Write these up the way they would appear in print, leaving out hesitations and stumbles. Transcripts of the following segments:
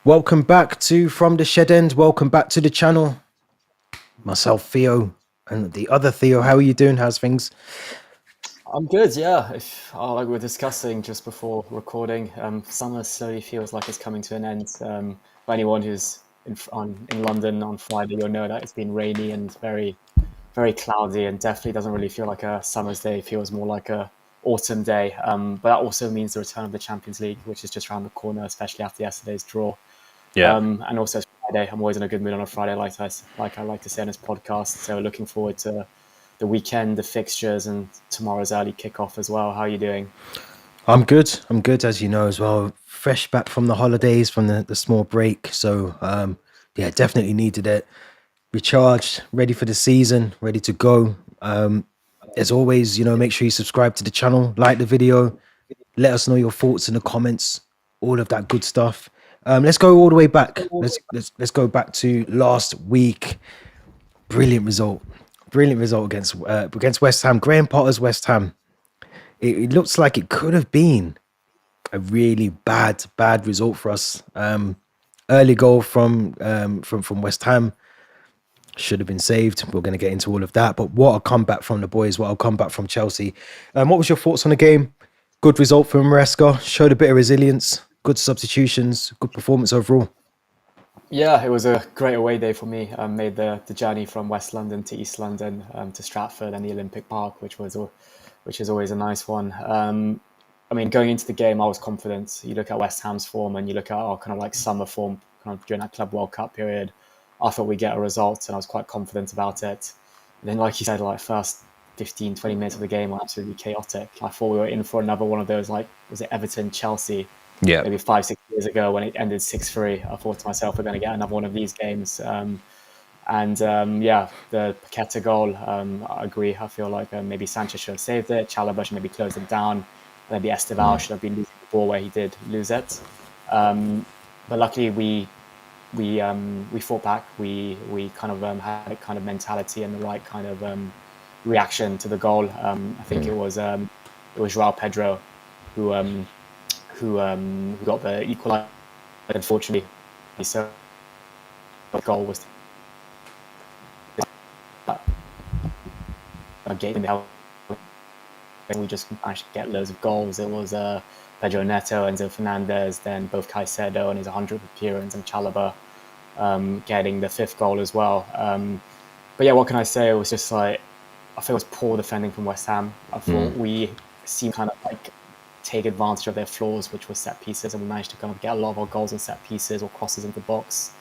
Welcome back to From the Shed End. Welcome back to the channel. Myself, Theo, and the other Theo. How are you doing? How's things? I'm good, yeah. Like we were discussing just before recording, summer slowly feels like it's coming to an end. For anyone who's in London on Friday, you'll know that it's been rainy and very, very cloudy, and definitely doesn't really feel like a summer's day. It feels more like a autumn day. But that also means the return of the Champions League, which is just around the corner, especially after yesterday's draw. Yeah. And also it's Friday. I'm always in a good mood on a Friday, like I like to say on this podcast. So looking forward to the weekend, the fixtures, and tomorrow's early kickoff as well. How are you doing? I'm good. I'm good, as you know, as well. Fresh back from the holidays, from the small break. So, yeah, definitely needed it. Recharged, ready for the season, ready to go. As always, make sure you subscribe to the channel, like the video, let us know your thoughts in the comments, all of that good stuff. Let's go all the way back. Let's go back to last week. Brilliant result. Brilliant result against West Ham. Graham Potter's West Ham. It looks like it could have been a really bad result for us. Early goal from West Ham should have been saved. We're going to get into all of that. But what a comeback from the boys. What a comeback from Chelsea. What was your thoughts on the game? Good result from Maresca. Showed a bit of resilience. Good substitutions. Good performance overall. Yeah, it was a great away day for me. Made the journey from West London to East London, to Stratford and the Olympic Park, which is always a nice one. I mean, going into the game, I was confident. You look at West Ham's form and you look at our kind of like summer form kind of during that Club World Cup period. I thought we'd get a result and I was quite confident about it. And then, like you said, like first 15, 20 minutes of the game were absolutely chaotic. I thought we were in for another one of those, like, was it Everton, Chelsea, Yeah. maybe 5, 6 years ago when it ended 6-3. I thought to myself, we're going to get another one of these games. Yeah, the Paqueta goal, I agree. I feel like maybe Sanchez should have saved it. Chalobah should maybe closed it down. Maybe Estevao should have been losing the ball where he did lose it. But luckily we fought back. We kind of had a kind of mentality and the right kind of reaction to the goal. I think it was Joao Pedro who got the equaliser. Unfortunately, so the goal was a game and we just managed to get loads of goals. It was Pedro Neto, Enzo Fernandez, then both Caicedo and his 100th appearance, and Chalobah getting the 5th goal as well. But yeah, what can I say? It was just like, I think it was poor defending from West Ham. I thought we seemed kind of like take advantage of their flaws, which was set pieces, and we managed to kind of get a lot of our goals on set pieces or crosses into the box.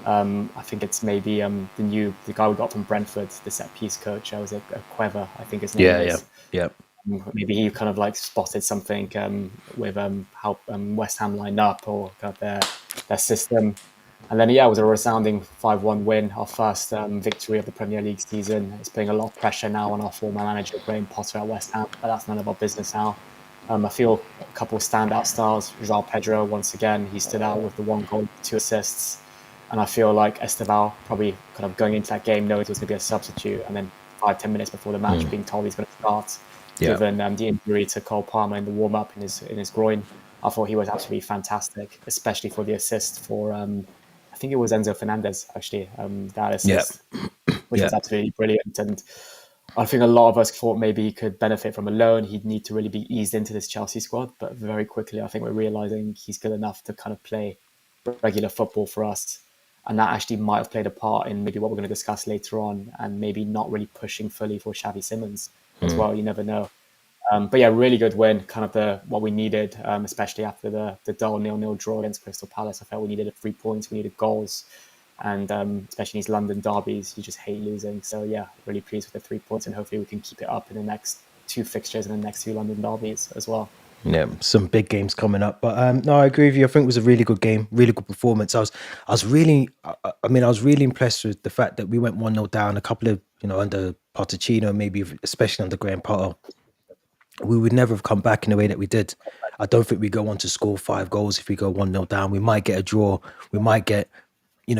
I think it's maybe the guy we got from Brentford, the set piece coach. I was a Cueva, I think his name is. Yeah. Maybe he kind of like spotted something with how West Ham lined up or kind of their system. And then, yeah, it was a resounding 5-1 win, our first victory of the Premier League season. It's putting a lot of pressure now on our former manager, Graham Potter at West Ham, but that's none of our business now. I feel a couple of standout stars. Joao Pedro, once again, he stood out with the 1 goal, 2 assists. And I feel like Estevao probably kind of going into that game knowing it was going to be a substitute, and then 5-10 minutes before the match being told he's going to start, given the injury to Cole Palmer in the warm-up in his groin. I thought he was absolutely fantastic, especially for the assist for, I think it was Enzo Fernandez, actually, that assist, which was absolutely brilliant. And I think a lot of us thought maybe he could benefit from a loan. He'd need to really be eased into this Chelsea squad. But very quickly, I think we're realising he's good enough to kind of play regular football for us. And that actually might have played a part in maybe what we're going to discuss later on, and maybe not really pushing fully for Xavi Simons as well. You never know. But yeah, really good win, kind of what we needed, especially after the dull 0-0 draw against Crystal Palace. I felt we needed 3 points, we needed goals, and especially in these London derbies, you just hate losing. So yeah, really pleased with the 3 points, and hopefully we can keep it up in the next 2 fixtures and the next 2 London derbies as well. Yeah, some big games coming up, but no, I agree with you. I think it was a really good game, really good performance. I was really impressed with the fact that we went 1-0 down. A couple of under Pochettino, maybe especially under Graham Potter, we would never have come back in the way that we did. I don't think we go on to score 5 goals if we go 1-0 down. We might get a draw. We might get a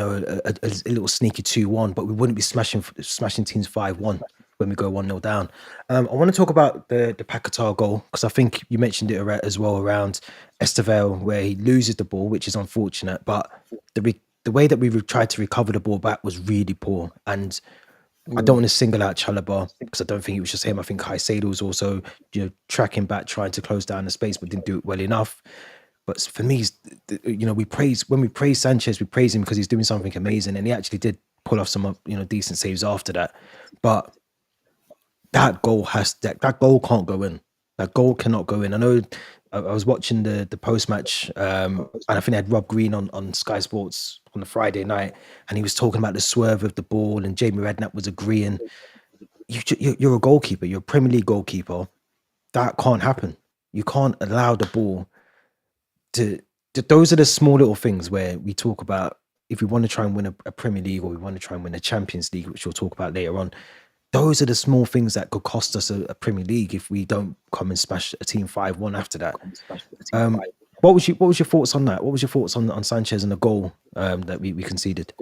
little sneaky 2-1, but we wouldn't be smashing teams 5-1. when we go 1-0 down. I want to talk about the Paquetá goal because I think you mentioned it as well around Estevao where he loses the ball, which is unfortunate, but the way that we tried to recover the ball back was really poor. And I don't want to single out Chalobah because I don't think it was just him. I think Caicedo was also, tracking back, trying to close down the space, but didn't do it well enough. But for me, when we praise Sanchez, we praise him because he's doing something amazing, and he actually did pull off some, decent saves after that. But that goal can't go in. That goal cannot go in. I know. I was watching the post match, and I think they had Rob Green on Sky Sports on the Friday night, and he was talking about the swerve of the ball, and Jamie Redknapp was agreeing. You're a goalkeeper. You're a Premier League goalkeeper. That can't happen. You can't allow the ball to. Those are the small little things where we talk about if we want to try and win a Premier League or we want to try and win a Champions League, which we'll talk about later on. Those are the small things that could cost us a Premier League if we don't come and smash a team 5-1 after that. What was your thoughts on that? What was your thoughts on Sanchez and the goal that we conceded?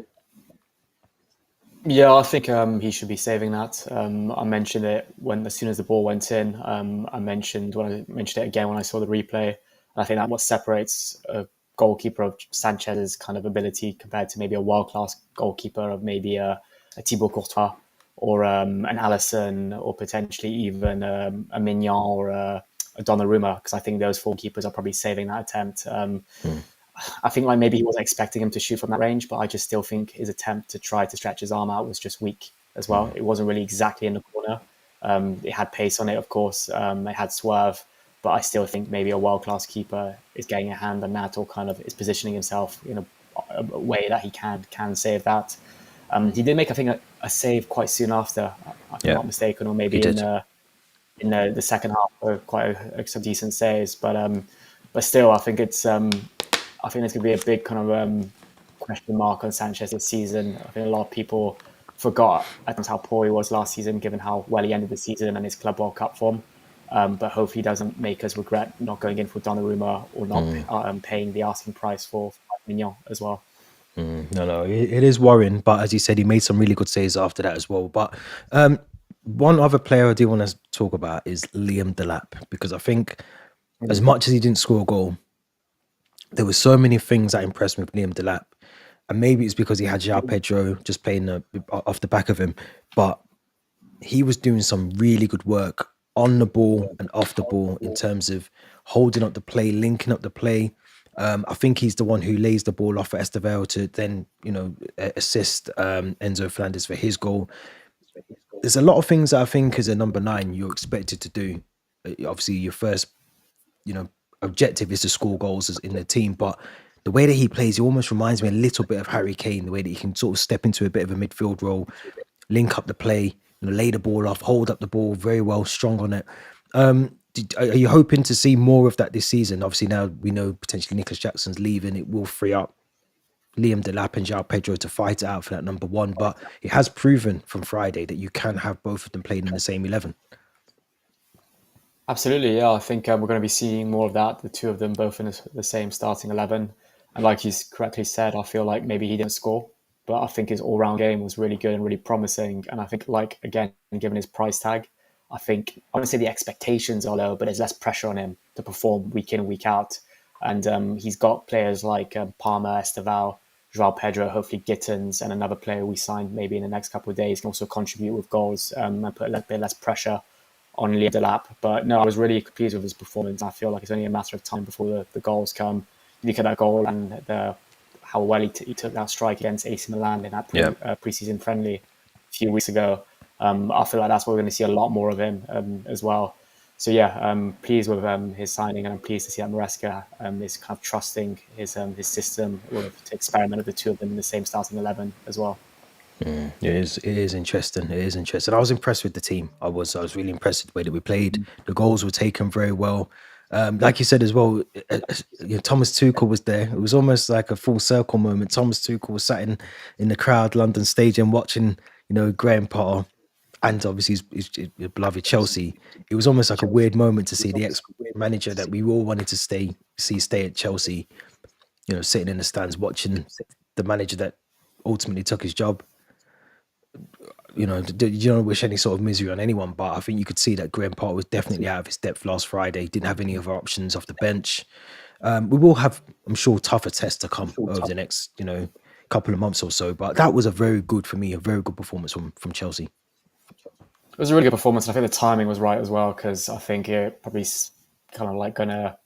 Yeah, I think he should be saving that. I mentioned it as soon as the ball went in. I mentioned it again when I saw the replay. And I think that what separates a goalkeeper of Sanchez's kind of ability compared to maybe a world-class goalkeeper of maybe a Thibaut Courtois or an Alisson or potentially even a Mignon or a Donnarumma, because I think those four keepers are probably saving that attempt. I think like maybe he wasn't expecting him to shoot from that range, but I just still think his attempt to try to stretch his arm out was just weak as well. It wasn't really exactly in the corner. It had pace on it, of course. It had swerve, but I still think maybe a world-class keeper is getting a hand on that or kind of is positioning himself in a way that he can save that. He did make, I think, a save quite soon after, if I'm not mistaken, or maybe in the second half, quite some decent saves. But still, I think it's I think there's going to be a big kind of question mark on Sanchez this season. I think a lot of people forgot at times how poor he was last season, given how well he ended the season and his Club World Cup form. But hopefully, he doesn't make us regret not going in for Donnarumma or not paying the asking price for Mignon as well. No, it is worrying. But as you said, he made some really good saves after that as well. But one other player I do want to talk about is Liam Delap, because I think as much as he didn't score a goal, there were so many things that impressed me with Liam Delap. And maybe it's because he had João Pedro just playing off the back of him. But he was doing some really good work on the ball and off the ball in terms of holding up the play, linking up the play. I think he's the one who lays the ball off for Estevao to then, assist Enzo Fernandez for his goal. There's a lot of things that I think as a number 9 you're expected to do. Obviously, your first, objective is to score goals in the team, but the way that he plays, he almost reminds me a little bit of Harry Kane, the way that he can sort of step into a bit of a midfield role, link up the play, lay the ball off, hold up the ball very well, strong on it. Are you hoping to see more of that this season? Obviously, now we know potentially Nicholas Jackson's leaving. It will free up Liam Delap and João Pedro to fight it out for that number 1. But it has proven from Friday that you can have both of them playing in the same 11. Absolutely, yeah. I think we're going to be seeing more of that, the two of them both in the same starting 11. And like you correctly said, I feel like maybe he didn't score, but I think his all-round game was really good and really promising. And I think, again, given his price tag, I wouldn't say the expectations are low, but there's less pressure on him to perform week in and week out. And he's got players like Palmer, Estevao, João Pedro, hopefully Gittins, and another player we signed maybe in the next couple of days can also contribute with goals and put a bit less pressure on Liam Delap. But no, I was really pleased with his performance. I feel like it's only a matter of time before the goals come. You look at that goal and how well he took that strike against AC Milan in that pre-season friendly a few weeks ago. I feel like that's what we're going to see a lot more of him as well. So yeah, I'm pleased with his signing, and I'm pleased to see that Maresca is kind of trusting his system to experiment with the two of them in the same starting 11 as well. It is interesting. It is interesting. I was impressed with the team. I was really impressed with the way that we played. The goals were taken very well. Like you said as well, Thomas Tuchel was there. It was almost like a full circle moment. Thomas Tuchel was sat in the crowd, London Stadium, watching, Graham Potter and obviously his beloved Chelsea. It was almost like a weird moment to see the ex-manager that we all wanted to stay at Chelsea, sitting in the stands watching the manager that ultimately took his job. you know, you don't wish any sort of misery on anyone, but I think you could see that Graham Potter was definitely out of his depth last Friday. Didn't have any other options off the bench. We will have, I'm sure, tougher tests to come over the next, couple of months or so. But that was a very good performance from Chelsea. It was a really good performance. I think the timing was right as well, because I think it probably kind of like gonna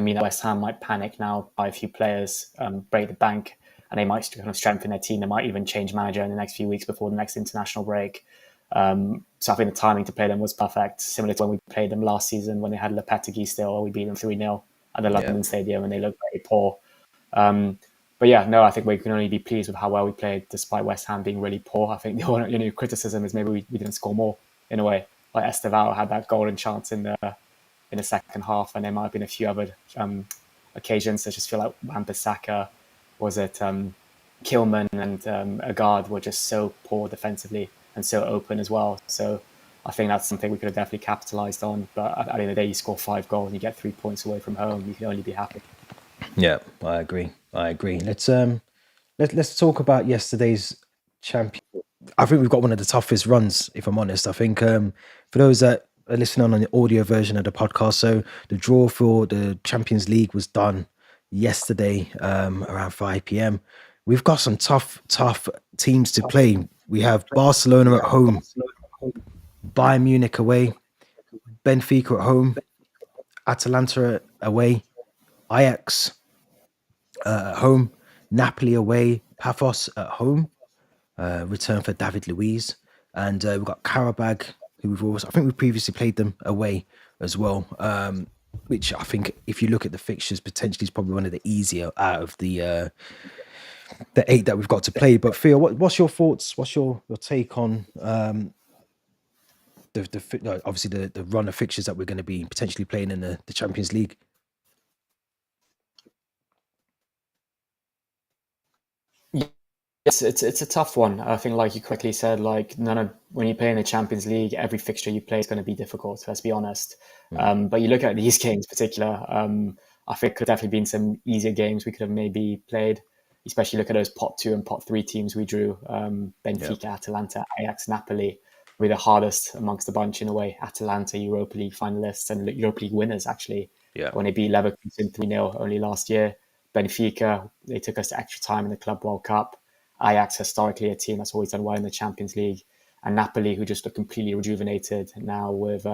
mean that West Ham might panic now, buy a few players, break the bank, and they might kind of strengthen their team. They might even change manager in the next few weeks before the next international break. So I think the timing to play them was perfect, similar to when we played them last season when they had Lopetegui still. We beat them 3-0 at the London Stadium and they looked very poor. But yeah, no, I think we can only be pleased with how well we played despite West Ham being really poor. I think the only criticism is maybe we didn't score more in a way. Like Estevao had that golden chance in the second half, and there might have been a few other occasions. I just feel like Wan-Bissaka, was it Kilman and Agard were just so poor defensively and so open as well. So I think that's something we could have definitely capitalised on. But at the end of the day, you score 5 goals and you get 3 points away from home. You can only be happy. Yeah, I agree. Let's talk about yesterday's champion. I think we've got one of the toughest runs, if I'm honest. I think for those that are listening on the audio version of the podcast, so the draw for the Champions League was done yesterday around 5 p.m. We've got some tough teams to play. We have Barcelona at home, Bayern Munich away, Benfica at home, Atalanta away, Ajax at home, Napoli away, Paphos at home. Return for David Luiz, and we've got Karabag, who I think we've previously played them away as well. Which I think, if you look at the fixtures, potentially is probably one of the easier out of the 8 that we've got to play. But Theo, what's your thoughts? What's your take on obviously the run of fixtures that we're going to be potentially playing in the Champions League? Yes, it's a tough one. I think, like you quickly said, like when you play in the Champions League, every fixture you play is going to be difficult. Let's be honest. But you look at these games in particular. I think could definitely been some easier games we could have maybe played. Especially look at those pot 2 and pot 3 teams we drew. Benfica, Atalanta, Ajax, Napoli were the hardest amongst the bunch in a way. Atalanta, Europa League finalists and Europa League winners actually. When they beat Leverkusen 3-0 only last year. Benfica, they took us to extra time in the Club World Cup. Ajax, historically a team that's always done well in the Champions League, and Napoli, who just look completely rejuvenated now with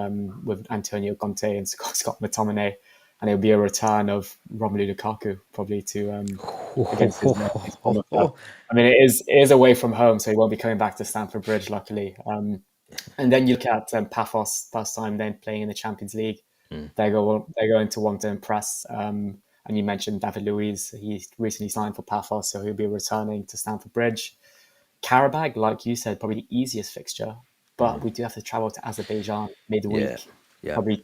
Antonio Conte and Scott McTominay, and it'll be a return of Romelu Lukaku probably to against his former club. I mean, it is away from home, so he won't be coming back to Stamford Bridge, luckily. And then you look at Paphos, first time then playing in the Champions League. They're going to want to impress. And you mentioned David Luiz. He recently signed for Paphos, so he'll be returning to Stamford Bridge. Karabag, like you said, probably the easiest fixture, but we do have to travel to Azerbaijan midweek. Probably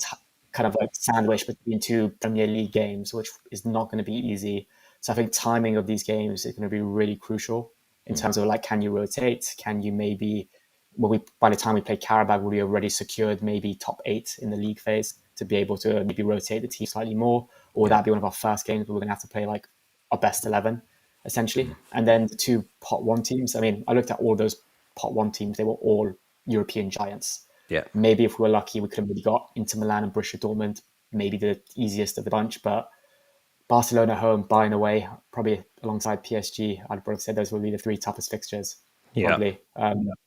kind of like sandwiched between 2 Premier League games, which is not going to be easy. So I think timing of these games is going to be really crucial in terms of like, can you rotate? Can you maybe, by the time we play Karabag, will we already secured maybe top 8 in the league phase to be able to maybe rotate the team slightly more? Or would that be one of our first games where we're going to have to play like our best 11, essentially? And then the 2 pot 1 teams, I mean, I looked at all those pot 1 teams. They were all European giants. Maybe if we were lucky, we could have maybe got Inter Milan and Borussia Dortmund, maybe the easiest of the bunch. But Barcelona home, Bayern away, probably alongside PSG, I'd probably say those will be the 3 toughest fixtures, probably.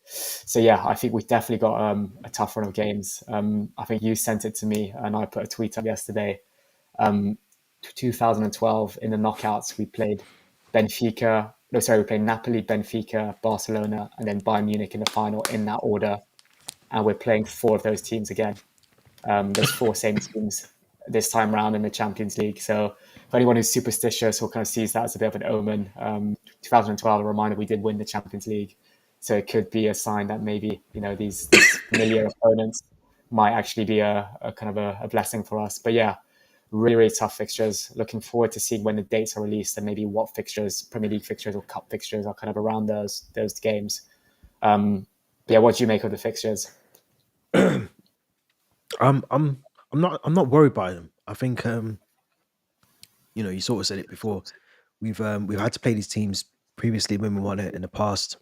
So yeah, I think we've definitely got a tough run of games. I think you sent it to me and I put a tweet up yesterday. 2012 in the knockouts, we played we played Napoli, Benfica, Barcelona, and then Bayern Munich in the final in that order. And we're playing 4 of those teams again. Those 4 same teams this time round in the Champions League. So for anyone who's superstitious or kind of sees that as a bit of an omen, 2012, a reminder we did win the Champions League. So it could be a sign that maybe, these familiar opponents might actually be a kind of a blessing for us. But yeah, really, really tough fixtures. Looking forward to seeing when the dates are released and maybe what fixtures, Premier League fixtures or Cup fixtures, are kind of around those games. Yeah, what do you make of the fixtures? I'm not worried by them. I think you sort of said it before. We've had to play these teams previously when we won it in the past.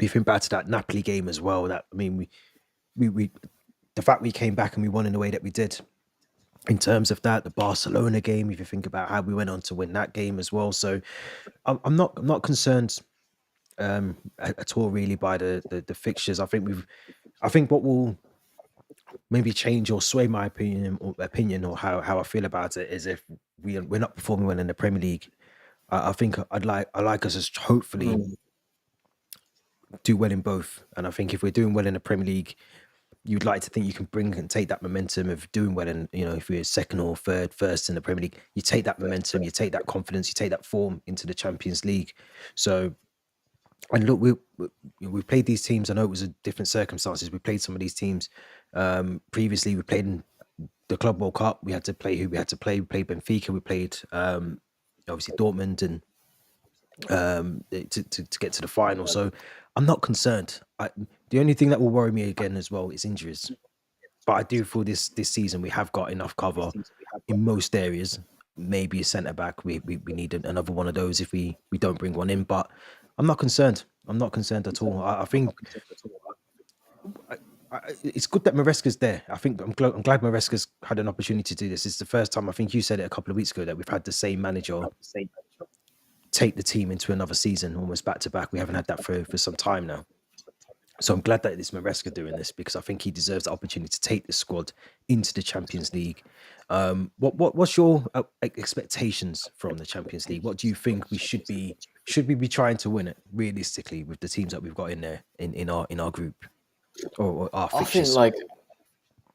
you think back to that Napoli game as well. That I mean, we the fact we came back and we won in the way that we did. In terms of that, the Barcelona game, if you think about how we went on to win that game as well. So I'm not concerned at all really by the fixtures. I think what will maybe change or sway my opinion or how I feel about it is if we're not performing well in the Premier League. I think I like us as hopefully Mm. do well in both. And I think if we're doing well in the Premier League, you'd like to think you can bring and take that momentum of doing well. And if we're second or third, first in the Premier League, you take that momentum, you take that confidence, you take that form into the Champions League. So, and look, we played these teams. I know it was a different circumstances. We played some of these teams previously. We played in the Club World Cup. We had to play who we had to play. We played Benfica. We played obviously Dortmund and to get to the final. So I'm not concerned. The only thing that will worry me again as well is injuries. But I do feel this season we have got enough cover in most areas. Maybe a centre back. We need another one of those if we don't bring one in. But I'm not concerned. I'm not concerned at all. I think it's good that Maresca's there. I'm glad Maresca's had an opportunity to do this. It's the first time, I think you said it a couple of weeks ago, that we've had the same manager take the team into another season, almost back to back. We haven't had that for some time now. So I'm glad that it's Maresca doing this because I think he deserves the opportunity to take the squad into the Champions League. What's your expectations from the Champions League? What do you think we should be be trying to win it realistically with the teams that we've got in there in our group or our I think fixtures?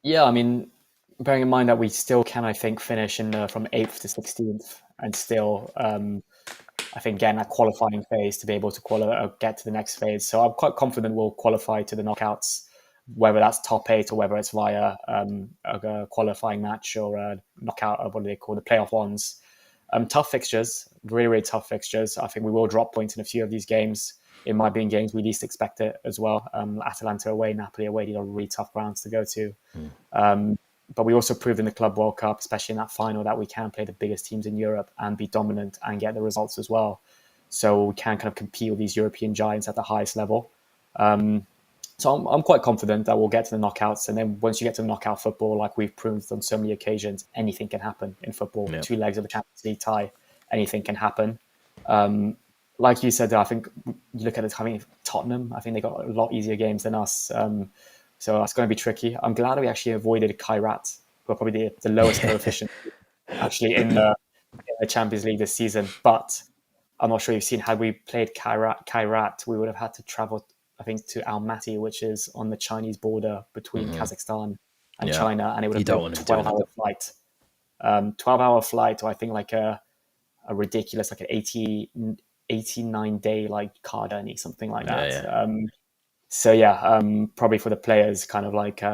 yeah, I mean, bearing in mind that we still can, I think, finish in from 8th to 16th and still, I think, get in that qualifying phase to be able to get to the next phase. So I'm quite confident we'll qualify to the knockouts, whether that's top 8 or whether it's via a qualifying match or a knockout, what do they call the playoff ones. Tough fixtures, really, really tough fixtures. I think we will drop points in a few of these games. It might be in games we least expect it as well. Atalanta away, Napoli away, these are really tough grounds to go to. But we also proved in the Club World Cup, especially in that final, that we can play the biggest teams in Europe and be dominant and get the results as well. So we can kind of compete with these European giants at the highest level. So I'm quite confident that we'll get to the knockouts. And then once you get to the knockout football, like we've proved on so many occasions, anything can happen in football. Yeah. 2 legs of a Champions League tie, anything can happen. Like you said, I think you look at the timing, Tottenham, I think they got a lot easier games than us. So that's going to be tricky. I'm glad we actually avoided Kairat, who are probably the lowest coefficient actually in the Champions League this season. But I'm not sure you've seen, had we played Kairat, we would have had to travel, I think, to Almaty, which is on the Chinese border between Kazakhstan and China. And it would have been a 12-hour flight. 12-hour flight, or I think like a ridiculous, like an 89-day like car journey, something like that. So probably for the players, kind of like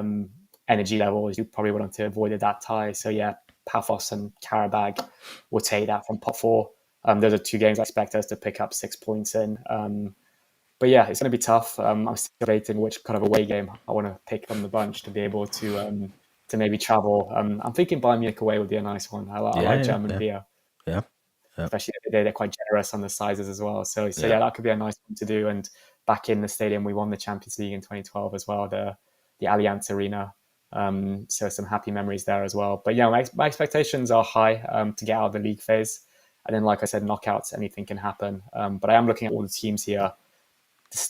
energy levels, you probably want to avoid that tie. So Paphos and Karabag will take that from pot 4. Those are 2 games I expect us to pick up 6 points in. But it's going to be tough. I'm still debating which kind of away game I want to pick from the bunch to be able to maybe travel. I'm thinking Bayern Munich away would be a nice one. I like German beer. Yeah. Especially they're quite generous on the sizes as well. So that could be a nice one to do. And back in the stadium, we won the Champions League in 2012 as well, the Allianz Arena. So some happy memories there as well. But my expectations are high to get out of the league phase. And then, like I said, knockouts, anything can happen. But I am looking at all the teams here.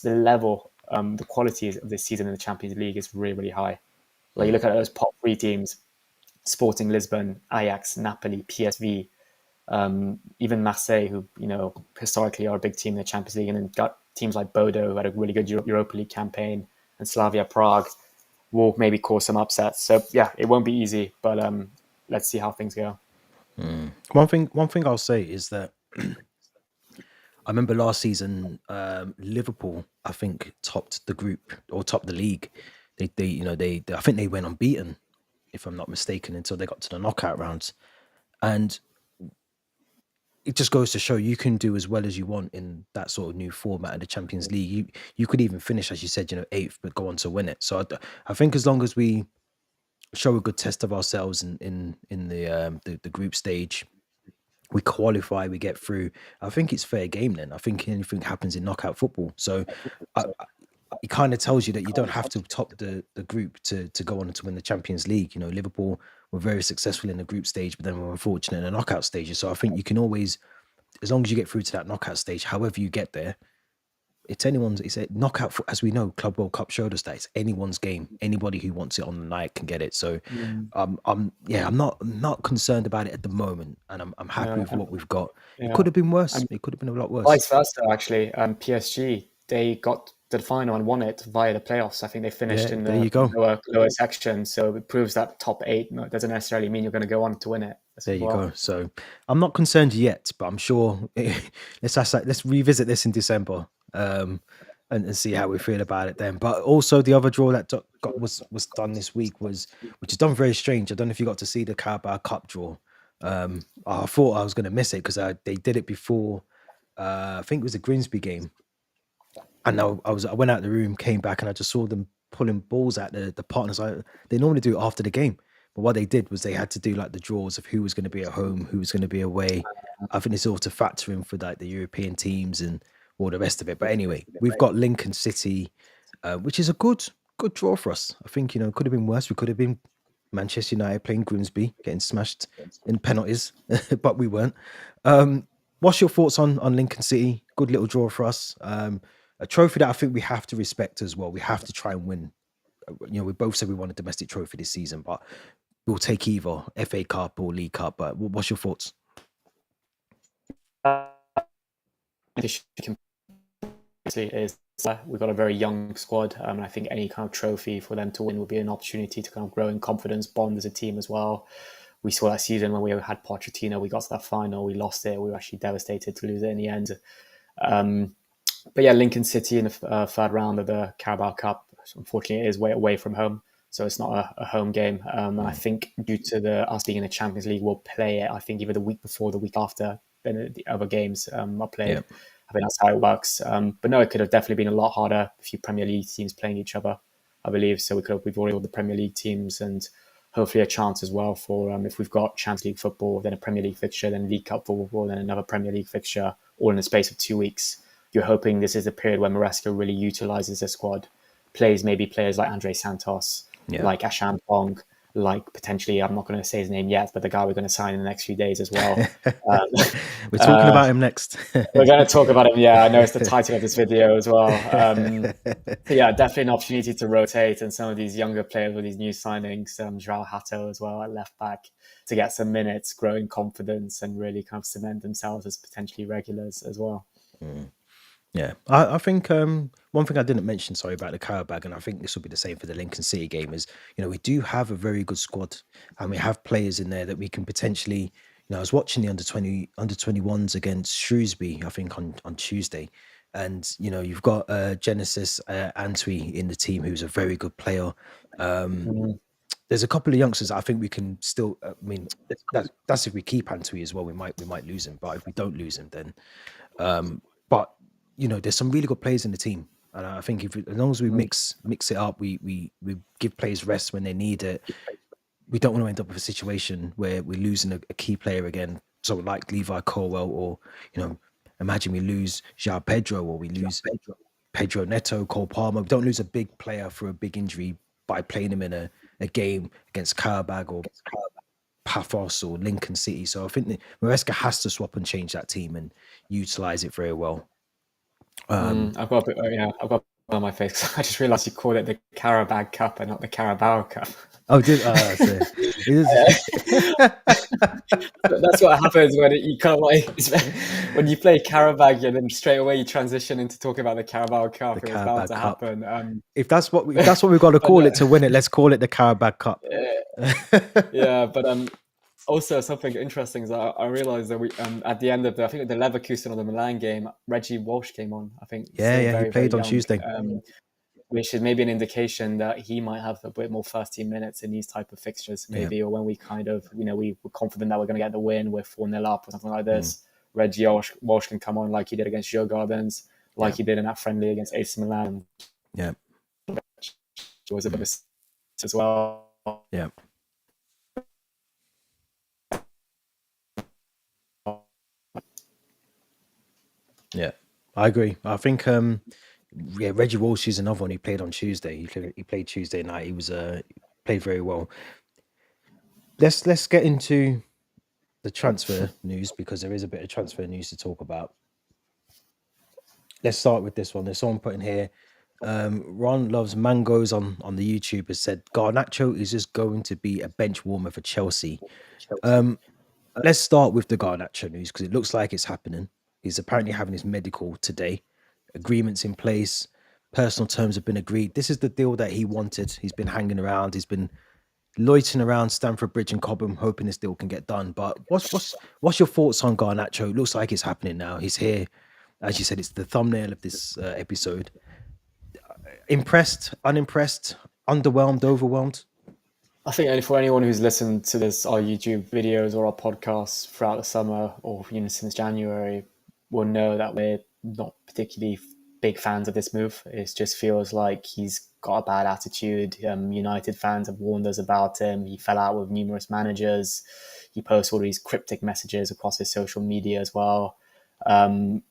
The level, the quality of this season in the Champions League is really, really high. Like you look at those top 3 teams, Sporting Lisbon, Ajax, Napoli, PSV, even Marseille, who historically are a big team in the Champions League, and then got teams like Bodo, who had a really good Europa League campaign, and Slavia Prague will maybe cause some upsets. So it won't be easy, but let's see how things go. One thing I'll say is that I remember last season Liverpool, I think, topped the group or topped the league. They I think they went unbeaten, if I'm not mistaken, until they got to the knockout rounds, and it just goes to show you can do as well as you want in that sort of new format of the Champions League. You could even finish, as you said, 8th, but go on to win it. So I think as long as we show a good test of ourselves in the group stage, we qualify, we get through. I think it's fair game. Then I think anything happens in knockout football. So it kind of tells you that you don't have to top the group to go on to win the Champions League. You know, Liverpool were very successful in the group stage, but then were unfortunate in the knockout stages. So I think you can always, as long as you get through to that knockout stage, however you get there, it's anyone's. It's a knockout. As we know, Club World Cup showed us that it's anyone's game. Anybody who wants it on the night can get it. So, I'm not concerned about it at the moment, and I'm happy Yeah, with what we've got. It yeah. could have been worse. And It could have been a lot worse. vice versa, actually. PSG, they got to the final and won it via the playoffs. I think they finished Yeah, in there the you go. lower section, so it proves that top 8 doesn't necessarily mean you're going to go on to win it as There you well. go. So I'm not concerned yet, but I'm sure let's revisit this in December, and see how we feel about it then. But also the other draw that was done this week which is done very strange. I don't know if you got to see the Carabao Cup draw. I thought I was going to miss it because they did it before. I think it was a Grimsby game, and I went out the room, came back, and I just saw them pulling balls at the partners. They normally do it after the game, but what they did was they had to do like the draws of who was going to be at home, who was going to be away. I think it's all to factor in for like the European teams and all the rest of it. But anyway, we've got Lincoln City, which is a good draw for us. I think it could have been worse. We could have been Manchester United playing Grimsby, getting smashed in penalties, but we weren't. What's your thoughts on Lincoln City? Good little draw for us. A trophy that I think we have to respect as well. We have to try and win. We both said we want a domestic trophy this season, but we'll take either FA Cup or League Cup. But what's your thoughts? Is we've got a very young squad, and I think any kind of trophy for them to win would be an opportunity to kind of grow in confidence, bond as a team as well. We saw that season when we had Pochettino, we got to that final, we lost it, we were actually devastated to lose it in the end. But yeah, Lincoln City in the third round of the Carabao Cup, unfortunately, it is way away from home, so it's not a home game. And I think due to us being in the Champions League, we'll play it, I think, either the week before or the week after then the other games are played. Yeah. I think that's how it works. But no, it could have definitely been a lot harder, a few Premier League teams playing each other, I believe. So we've already got the Premier League teams and hopefully a chance as well for if we've got Champions League football, then a Premier League fixture, then League Cup football, then another Premier League fixture, all in the space of 2 weeks. You're hoping this is a period where Maresca really utilises the squad, plays maybe players like Andre Santos, like Asham Pong, like potentially, I'm not going to say his name yet, but the guy we're going to sign in the next few days as well. We're talking about him next. We're going to talk about him. Yeah, I know it's the title of this video as well. Yeah, definitely an opportunity to rotate and some of these younger players with these new signings, Joao Hato as well at left back, to get some minutes, grow in confidence and really kind of cement themselves as potentially regulars as well. Yeah, I think one thing I didn't mention, sorry, about the Carabao, and I think this will be the same for the Lincoln City game, is we do have a very good squad, and we have players in there that we can potentially. I was watching the under 21s against Shrewsbury, I think on Tuesday, and you've got Genesis Antwi in the team, who's a very good player. There's a couple of youngsters I think we can still. I mean, that's if we keep Antwi as well. We might lose him, but if we don't lose him, then. But there's some really good players in the team, and I think as long as we mix it up, we give players rest when they need it. We don't want to end up with a situation where we're losing a key player again. So like Levi Colwell, or imagine we lose João Pedro, or we lose Pedro Neto, Cole Palmer. We don't lose a big player for a big injury by playing him in a game against Carabao or Paphos or Lincoln City. So I think Maresca has to swap and change that team and utilize it very well. I've got a bit on my face. I just realised you called it the Carabao Cup and not the Carabao Cup. Oh, that's what happens when you kind of when you play Carabao, and then straight away you transition into talking about the Carabao Cup. It was bound to happen. If that's what we've got to call it to win it, let's call it the Carabao Cup. Yeah, but also something interesting is I realised that we at the end of I think the Leverkusen or the Milan game, Reggie Walsh came on. I think he played on Tuesday. Which is maybe an indication that he might have a bit more first team minutes in these type of fixtures, maybe, or when we kind of, we were confident that we're going to get the win, we're 4-0 up or something like this. Reggie Walsh can come on like he did against Joe Gardens, like he did in that friendly against AC Milan. Yeah. It was a bit of a as well. Yeah. Yeah, I agree. I think Reggie Walsh is another one. He played on Tuesday. He played Tuesday night. He played very well. Let's get into the transfer news because there is a bit of transfer news to talk about. Let's start with this one. There's someone putting here. Ron loves mangoes on the YouTube has said Garnacho is just going to be a bench warmer for Chelsea. Um, let's start with the Garnacho news because it looks like it's happening. He's apparently having his medical today. Agreements in place. Personal terms have been agreed. This is the deal that he wanted. He's been hanging around. He's been loitering around Stamford Bridge and Cobham, hoping this deal can get done. But what's your thoughts on Garnacho? It looks like it's happening now. He's here. As you said, it's the thumbnail of this episode. Impressed, unimpressed, underwhelmed, overwhelmed? I think for anyone who's listened to our YouTube videos or our podcasts throughout the summer or since January, will know that we're not particularly big fans of this move. It just feels like he's got a bad attitude. United fans have warned us about him. He fell out with numerous managers. He posts all these cryptic messages across his social media as well. And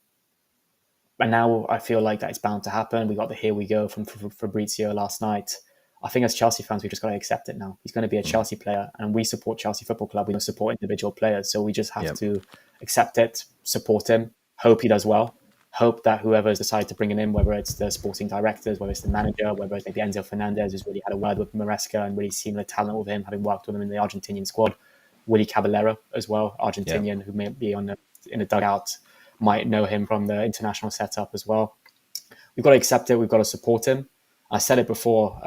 now I feel like that it's bound to happen. We got the here we go from Fabrizio last night. I think as Chelsea fans, we just got to accept it now. He's going to be a Chelsea player, and we support Chelsea Football Club. We don't support individual players. So we just have to accept it, support him, hope he does well, hope that whoever's decided to bring him in, whether it's the sporting directors, whether it's the manager, whether it's maybe Enzo Fernandez, who's really had a word with Maresca and really seen the talent with him, having worked with him in the Argentinian squad, Willy Caballero as well, Argentinian, who may be in the dugout, might know him from the international setup as well. We've got to accept it. We've got to support him. I said it before.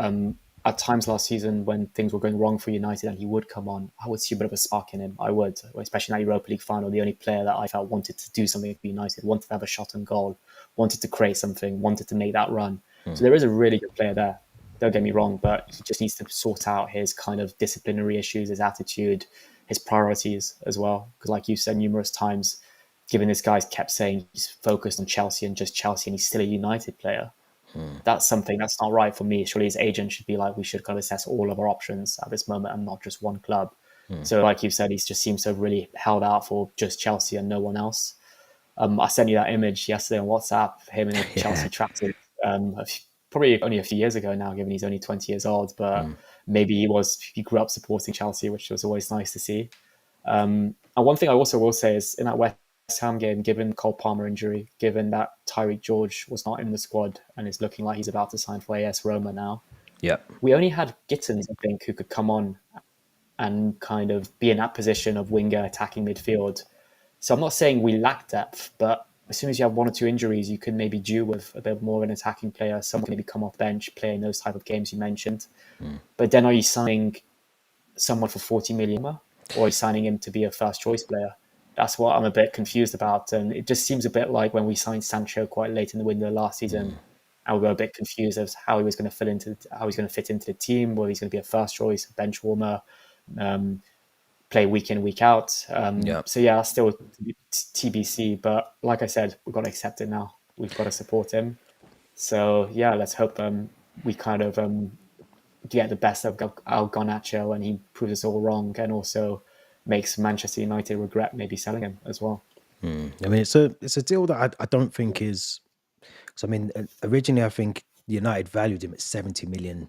At times last season when things were going wrong for United and he would come on, I would see a bit of a spark in him. I would, especially in that Europa League final, the only player that I felt wanted to do something for United, wanted to have a shot on goal, wanted to create something, wanted to make that run. So there is a really good player there. Don't get me wrong, but he just needs to sort out his kind of disciplinary issues, his attitude, his priorities as well. Because like you said numerous times, given this guy's kept saying he's focused on Chelsea and just Chelsea and he's still a United player, that's something that's not right for me. Surely his agent should be like, we should kind of assess all of our options at this moment and not just one club. So like you said, he just seems to have really held out for just Chelsea and no one else. I sent you that image yesterday on WhatsApp, him in a Chelsea tracksuit, probably only a few years ago now, given he's only 20 years old, but maybe he grew up supporting Chelsea, which was always nice to see. And one thing I also will say is in that West Ham game, given Cole Palmer injury, given that Tyreek George was not in the squad and is looking like he's about to sign for AS Roma now, we only had Gittins, I think, who could come on and kind of be in that position of winger attacking midfield. So I'm not saying we lack depth, but as soon as you have one or two injuries, you can maybe do with a bit more of an attacking player, someone can maybe come off bench, play in those type of games you mentioned. But then are you signing someone for 40 million or are you signing him to be a first choice player? That's what I'm a bit confused about. And it just seems a bit like when we signed Sancho quite late in the window last season, and we were a bit confused as how he was going to fit into the team, whether he's going to be a first choice, a bench warmer, play week in, week out. So yeah, that's still TBC. But like I said, we've got to accept it now. We've got to support him. So yeah, let's hope we kind of get the best of Al Garnacho and he proves us all wrong, and also makes Manchester United regret maybe selling him as well. I mean, it's a deal that I don't think is. So I mean, originally I think United valued him at £70 million.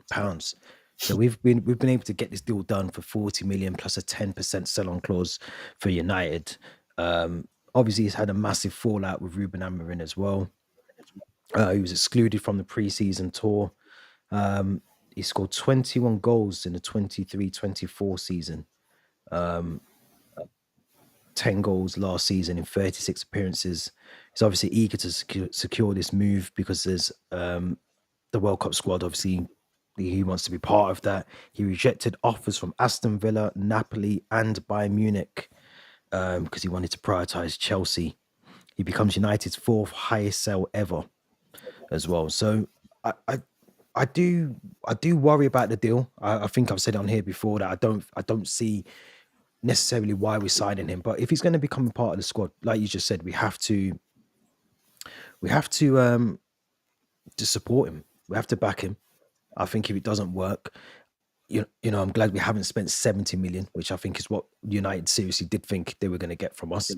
So we've been able to get this deal done for 40 million plus a 10% sell-on clause for United. Obviously, he's had a massive fallout with Ruben Amorim as well. He was excluded from the pre-season tour. He scored 21 goals in the 23-24 season. 10 goals last season in 36 appearances. He's obviously eager to secure this move because there's the World Cup squad. Obviously, he wants to be part of that. He rejected offers from Aston Villa, Napoli, and Bayern Munich because he wanted to prioritise Chelsea. He becomes United's fourth highest sale ever as well. So I do worry about the deal. I think I've said it on here before that I don't see necessarily why we're signing him, but if he's going to become a part of the squad, like you just said, we have to support him. We have to back him. I think if it doesn't work, you know, I'm glad we haven't spent 70 million, which I think is what United seriously did think they were going to get from us.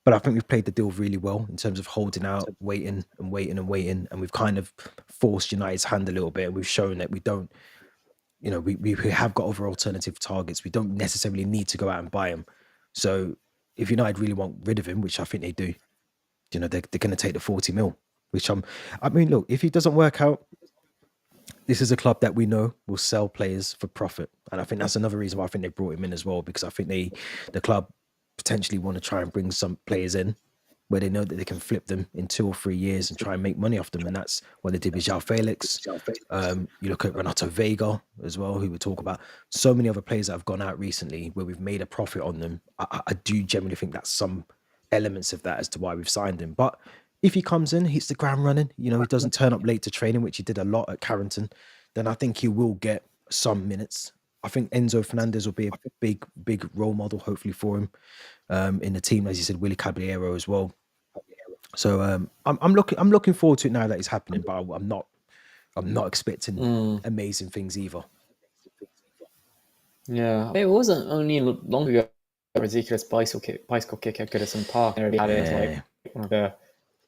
But I think we've played the deal really well in terms of holding out, waiting and waiting and waiting, and we've kind of forced United's hand a little bit, and we've shown that we don't, we have got other alternative targets. We don't necessarily need to go out and buy him. So if United really want rid of him, which I think they do, they're going to take the 40 mil. I mean, look, if he doesn't work out, this is a club that we know will sell players for profit, and I think that's another reason why I think they brought him in as well, because I think the club potentially want to try and bring some players in where they know that they can flip them in 2 or 3 years and try and make money off them, and that's what they did with João Felix. You look at Renato Veiga as well, who we talk about. So many other players that have gone out recently where we've made a profit on them. I do generally think that's some elements of that as to why we've signed him. But if he comes in, hits the ground running, he doesn't turn up late to training, which he did a lot at Carrington, then I think he will get some minutes. I think Enzo Fernandez will be a big role model, hopefully, for him in the team. As you said, Willy Caballero as well. So I'm looking forward to it now that it's happening, but I'm not expecting amazing things either. Yeah, it wasn't only long ago. Ridiculous bicycle kick at Goodison Park. And had it as like one of the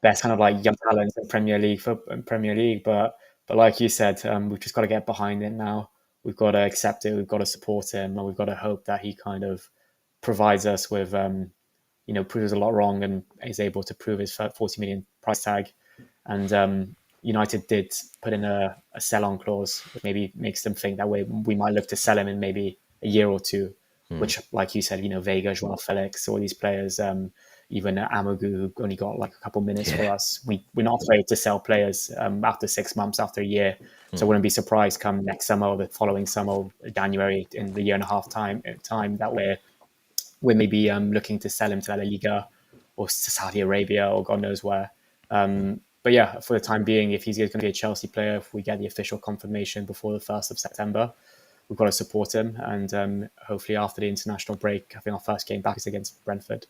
best kind of like young talents in Premier League. But like you said, we've just got to get behind it now. We've got to accept it. We've got to support him, and we've got to hope that he kind of provides us with, proves a lot wrong and is able to prove his 40 million price tag. And United did put in a sell-on clause, which maybe makes them think that we might look to sell him in maybe a year or two. Which, like you said, Veiga, João Felix, all these players, even Amogu, who only got like a couple minutes for us. We're not afraid to sell players after 6 months, after a year. So I wouldn't be surprised come next summer or the following summer, or January, in the year and a half time that we're maybe looking to sell him to La Liga or to Saudi Arabia or God knows where. But yeah, for the time being, if he's going to be a Chelsea player, if we get the official confirmation before the 1st of September, we've got to support him. And hopefully after the international break, I think our first game back is against Brentford.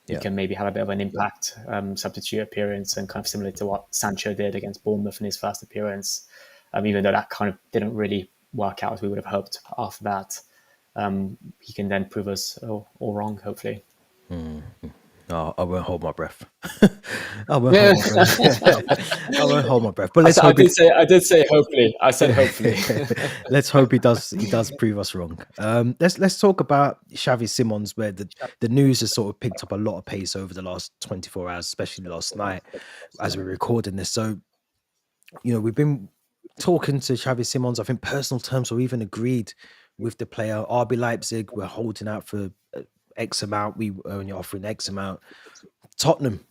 He can maybe have a bit of an impact, substitute appearance, and kind of similar to what Sancho did against Bournemouth in his first appearance. Even though that kind of didn't really work out as we would have hoped after that. He can then prove us all wrong, hopefully. No, I won't hold my breath. I won't hold my breath. But let's hope. I did say hopefully. I said hopefully. Let's hope he does prove us wrong. Let's talk about XAVI SIMONS, where the news has sort of picked up a lot of pace over the last 24 hours, especially last night as we're recording this. So, we've been talking to XAVI SIMONS. I think personal terms were even agreed with the player. RB Leipzig were holding out for X amount. We were only offering X amount. Tottenham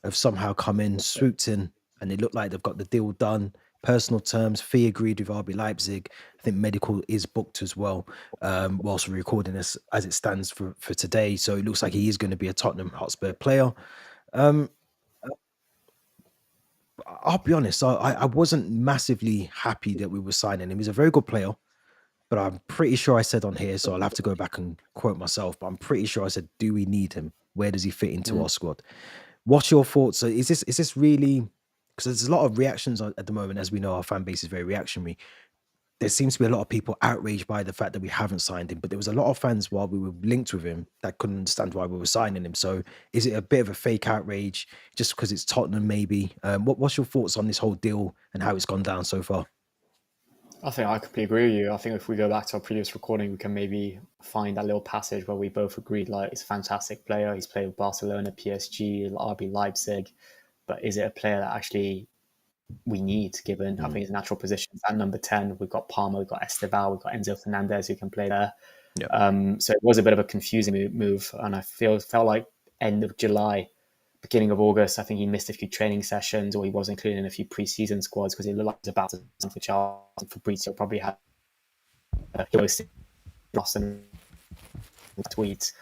have somehow come in, swooped in, and they look like they've got the deal done. Personal terms, fee agreed with RB Leipzig. I think medical is booked as well, whilst we're recording this as it stands for today. So it looks like he is going to be a Tottenham Hotspur player. I'll be honest, I wasn't massively happy that we were signing him. He's a very good player, but I'm pretty sure I said on here, so I'll have to go back and quote myself, but I'm pretty sure I said, do we need him? Where does he fit into our squad? What's your thoughts? So is this really, because there's a lot of reactions at the moment, as we know, our fan base is very reactionary. There seems to be a lot of people outraged by the fact that we haven't signed him, but there was a lot of fans while we were linked with him that couldn't understand why we were signing him. So is it a bit of a fake outrage just because it's Tottenham maybe? What's your thoughts on this whole deal and how it's gone down so far? I think I completely agree with you. I think if we go back to our previous recording, we can maybe find that little passage where we both agreed, like, he's a fantastic player. He's played with Barcelona, PSG, RB Leipzig. But is it a player that actually we need, given I think his natural position is at number 10? We've got Palmer, we've got Esteval, we've got Enzo Fernandez who can play there. So it was a bit of a confusing move. And I felt like end of July, beginning of August, I think he missed a few training sessions, or he was included in a few pre-season squads because he looked like he was about to sign for Charlton. Fabrizio probably had Lawson tweets.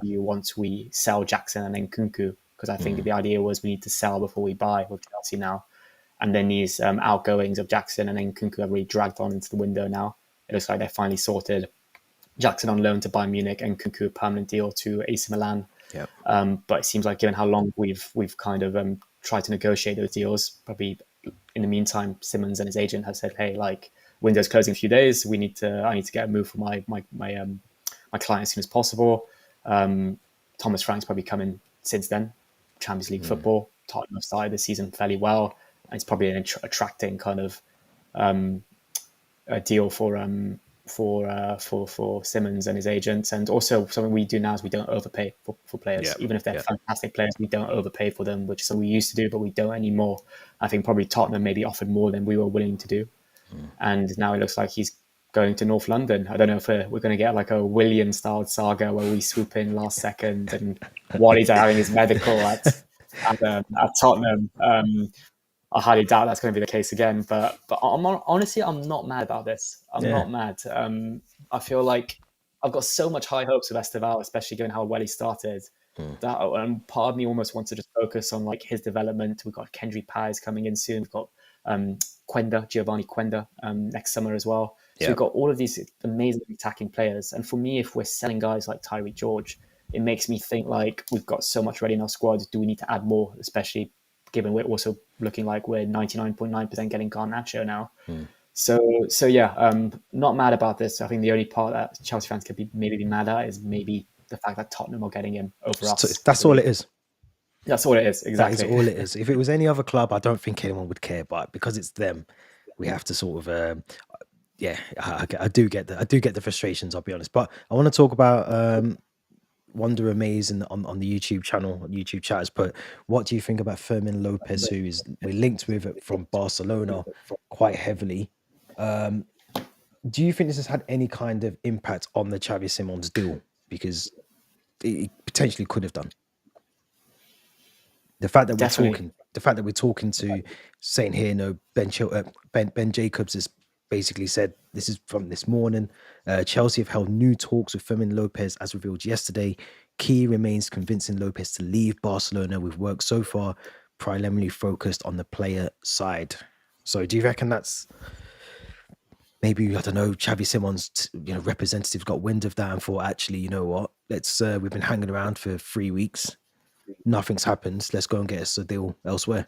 Once we sell Jackson and then Nkunku, because I think the idea was we need to sell before we buy with Chelsea now. And then these outgoings of Jackson and then Nkunku have really dragged on into the window now. It looks like they finally sorted Jackson on loan to Bayern Munich and Nkunku permanent deal to AC Milan. Yep. But it seems like given how long we've kind of tried to negotiate those deals, probably in the meantime, Simons and his agent have said, hey, like, window's closing in a few days. I need to get a move for my client as soon as possible. Thomas Frank's probably come in since then. Champions League football. Tottenham have started the season fairly well. And it's probably an attracting kind of a deal for Simons and his agents. And also something we do now is we don't overpay for players. Even if they're fantastic players, we don't overpay for them, which is something we used to do, but we don't anymore. I think probably Tottenham maybe offered more than we were willing to do. And now it looks like he's going to North London. I don't know if we're going to get like a Willian-style saga where we swoop in last second and Wally's having his medical at Tottenham. I highly doubt that's going to be the case again. But honestly, I'm not mad about this. I'm not mad. I feel like I've got so much high hopes of Esteval, especially given how well he started. That part of me almost wants to just focus on like his development. We've got Kendry Paz coming in soon. We've got Giovanni Quenda next summer as well. So we've got all of these amazing attacking players. And for me, if we're selling guys like Tyreek George, it makes me think like we've got so much ready in our squad. Do we need to add more, especially given we're also looking like we're 99.9% getting Garnacho now. So yeah, not mad about this. I think the only part that Chelsea fans could maybe be mad at is maybe the fact that Tottenham are getting him over us. That's all it is. That's all it is. Exactly. That is all it is. If it was any other club, I don't think anyone would care. But because it's them, we have to sort of, I do get the frustrations. I'll be honest. But I want to talk about Wonder Amaze on the YouTube channel, YouTube chat has put, what do you think about Fermin Lopez, who we're linked with from Barcelona quite heavily? Do you think this has had any kind of impact on the Xavi Simons deal? Because it potentially could have done. The fact that we're talking to, saying here, no, Ben Jacobs has basically said, this is from this morning, Chelsea have held new talks with Fermin Lopez as revealed yesterday. Key remains convincing Lopez to leave Barcelona with work so far primarily focused on the player side. So do you reckon that's maybe, I don't know, Xavi Simons, representatives got wind of that and thought, actually, you know what, we've been hanging around for 3 weeks. Nothing's happened. Let's go and get us a deal elsewhere.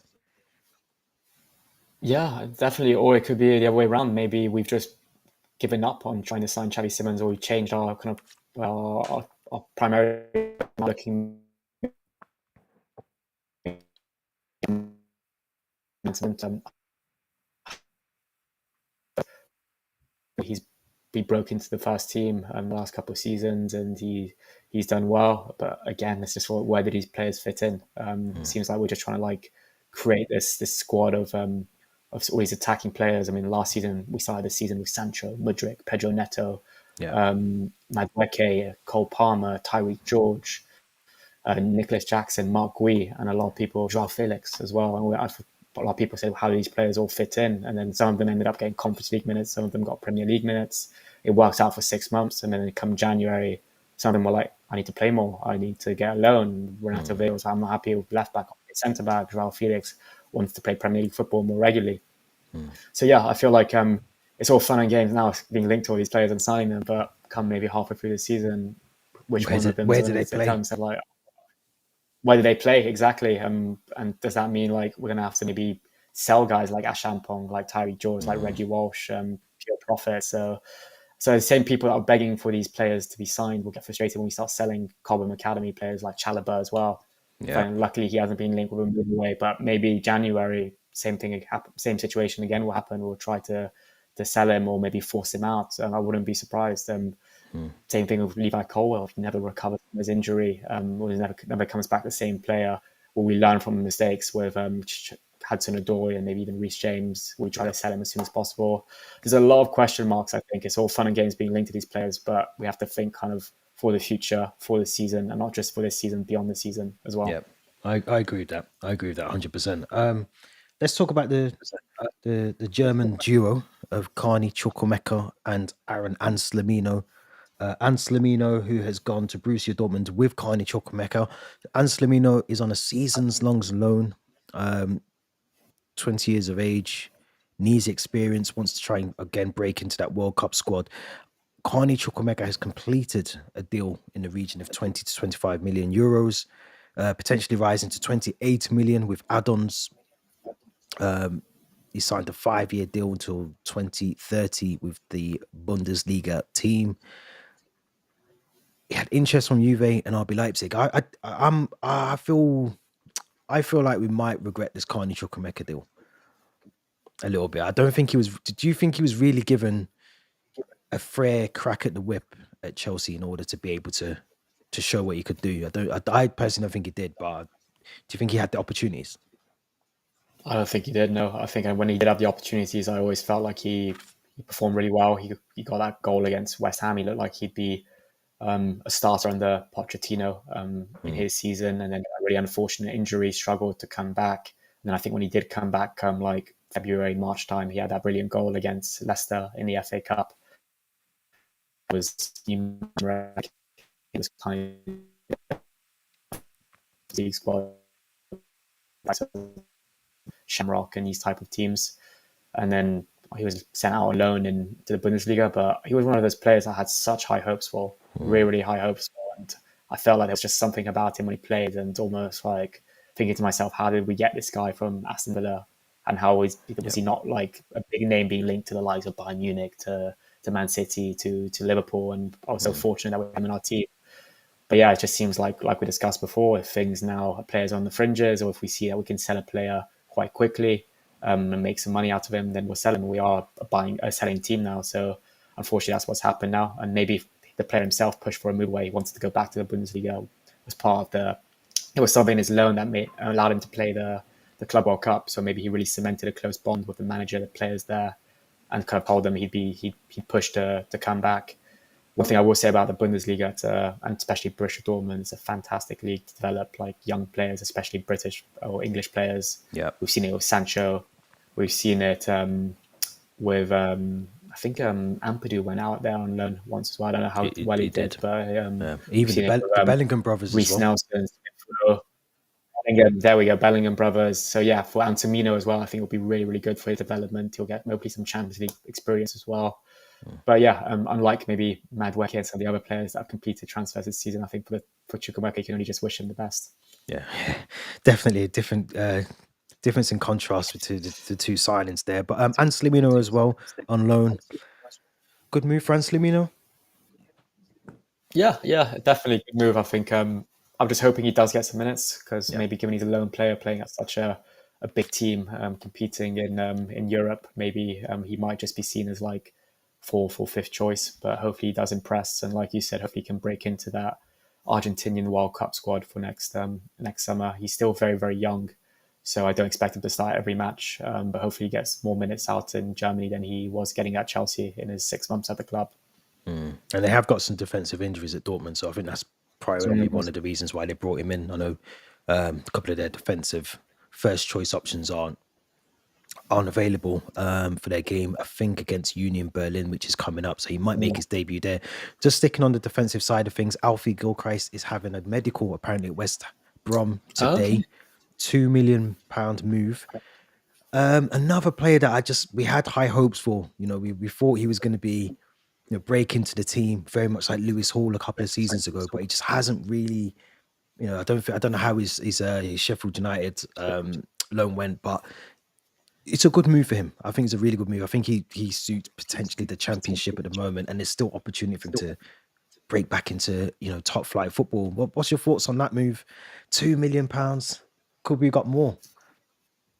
Yeah, definitely. Or it could be the other way around. Maybe we've just given up on trying to sign Xavi Simons, or we changed our kind of our primary looking. He's been broke into the first team the last couple of seasons, and he's done well. But again, it's just where did these players fit in? It seems like we're just trying to like create this squad of all these attacking players. I mean, last season we started the season with Sancho, Mudryk, Pedro Neto, Madueke, Cole Palmer, Tyreek George, Nicholas Jackson, Mark Gui, and a lot of people, Joao Felix as well. And a lot of people say, how do these players all fit in? And then some of them ended up getting Conference League minutes. Some of them got Premier League minutes. It works out for 6 months. And then come January, some of them were like, I need to play more. I need to get a loan. Renato Veiga, I'm not happy with left back, centre back. Joao Felix wants to play Premier League football more regularly. So yeah, I feel like it's all fun and games now being linked to all these players and signing them. But come maybe halfway through the season, where do they play? Where do they play exactly? And does that mean like we're gonna have to maybe sell guys like Ashampong, like Tyreek George, like Reggie Walsh, pure profit? So the same people that are begging for these players to be signed will get frustrated when we start selling Cobham Academy players like Chalobah as well. And luckily he hasn't been linked with a move away, but maybe January, same situation again will happen. We'll try to sell him or maybe force him out. And I wouldn't be surprised. Same thing with Levi Colwell. If he never recovers from his injury, or he never comes back the same player, will we learn from the mistakes with Hudson-Odoi and maybe even Reece James? We try to sell him as soon as possible. There's a lot of question marks, I think. It's all fun and games being linked to these players, but we have to think kind of for the future, for the season, and not just for this season, beyond the season as well. Yeah, I agree with that. I agree with that 100%. Let's talk about the German duo of Carney Chukwuemeka and Aaron Anselmino. Anselmino, who has gone to Borussia Dortmund with Carney Chukwuemeka. Anselmino is on a seasons-long loan, 20 years of age, needs experience, wants to try and again break into that World Cup squad. Carney Chukwuemeka has completed a deal in the region of 20 to 25 million euros, potentially rising to 28 million with add-ons. He signed a 5-year deal until 2030 with the Bundesliga team. he had interest from Juve and RB Leipzig. I feel like we might regret this Carney Chukwuemeka deal a little bit. I don't think he was. Did you think he was really given a fair crack at the whip at Chelsea in order to be able to show what he could do? I personally don't think he did, but do you think he had the opportunities? I don't think he did. No, I think when he did have the opportunities, I always felt like he performed really well. He got that goal against West Ham. He looked like he'd be a starter under Pochettino in his season, and then a really unfortunate injury, struggled to come back. And then I think when he did come back, come like February, March time, he had that brilliant goal against Leicester in the FA Cup. It was kind of league squad, Shamrock and these type of teams. And then he was sent out on loan into the Bundesliga, but he was one of those players I had such high hopes for, really, really high hopes for. And I felt like there was just something about him when he played, and almost like thinking to myself, how did we get this guy from Aston Villa? And how was he not like a big name being linked to the likes of Bayern Munich, to Man City, to Liverpool? And I was so fortunate that we had him in our team. But yeah, it just seems like we discussed before, if things now are players on the fringes, or if we see that we can sell a player quite quickly and make some money out of him, then we'll sell him. We are a selling team now. So unfortunately, that's what's happened now. And maybe the player himself pushed for a move where he wanted to go back to the Bundesliga as part of it was something in his loan that allowed him to play the Club World Cup. So maybe he really cemented a close bond with the manager, the players there, and kind of told them he'd push to come back. One thing I will say about the Bundesliga, and especially Borussia Dortmund, it's a fantastic league to develop like young players, especially British or English players. Yeah, we've seen it with Sancho. We've seen it with I think Ampadu went out there on loan once as well. I don't know how well he did, but even the Bellingham brothers Reece as well. Nelson. There we go, Bellingham brothers. So yeah, for Anselmino as well, I think it'll be really, really good for his development. He'll get hopefully some Champions League experience as well. But yeah, unlike maybe Madueke and some of the other players that have completed transfers this season, I think for Chukwuemeka, you can only just wish him the best. Yeah, definitely a different difference in contrast between the two signings there. But Anselmino as well on loan. Good move for Anselmino. Yeah, definitely good move. I think I'm just hoping he does get some minutes, because maybe given he's a lone player playing at such a big team, competing in Europe, maybe he might just be seen as like fourth or fifth choice. But hopefully he does impress, and like you said, hopefully he can break into that Argentinian World Cup squad for next summer. He's still very, very young, so I don't expect him to start every match, but hopefully he gets more minutes out in Germany than he was getting at Chelsea in his 6 months at the club. And they have got some defensive injuries at Dortmund, so I think that's probably one of the reasons why they brought him in. I know a couple of their defensive first choice options aren't available for their game, I think, against Union Berlin, which is coming up, so he might make his debut there. Just sticking on the defensive side of things, Alfie Gilchrist is having a medical apparently at West Brom today. £2 million move. Another player that we had high hopes for. We thought he was going to be break into the team very much like Lewis Hall a couple of seasons ago, but he just hasn't really. I don't know how his Sheffield United loan went, but it's a good move for him. I think it's a really good move. I think he suits potentially the Championship at the moment, and there's still opportunity for him to break back into top flight football. What's your thoughts on that move? £2 million. Could we got more?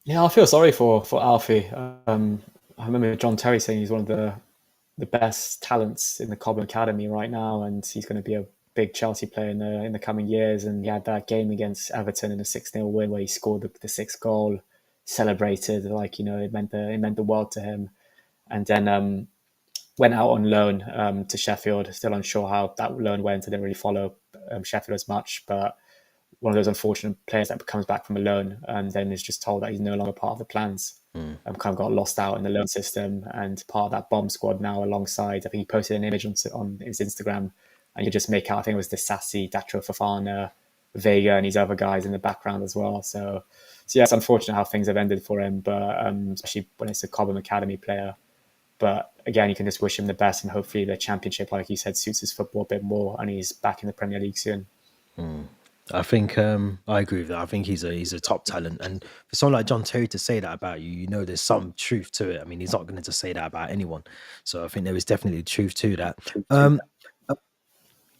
Yeah, I feel sorry for Alfie. I remember John Terry saying he's one of the best talents in the Cobham Academy right now, and he's going to be a big Chelsea player in the coming years. And he had that game against Everton in a 6-0 win where he scored the sixth goal, celebrated like it meant the world to him, and then went out on loan to Sheffield. Still unsure how that loan went. I didn't really follow Sheffield as much, but one of those unfortunate players that comes back from a loan and then is just told that he's no longer part of the plans. Kind of got lost out in the loan system and part of that bomb squad now alongside. I think he posted an image on his Instagram, and you just make out, I think it was Disasi, Datro Fofana, Veiga, and these other guys in the background as well. So yeah, it's unfortunate how things have ended for him, but especially when it's a Cobham Academy player. But again, you can just wish him the best, and hopefully the Championship, like you said, suits his football a bit more, and he's back in the Premier League soon. I think I agree with that. I think he's a top talent, and for someone like John Terry to say that about you, there's some truth to it. I mean, he's not going to just say that about anyone, so I think there is definitely truth to that.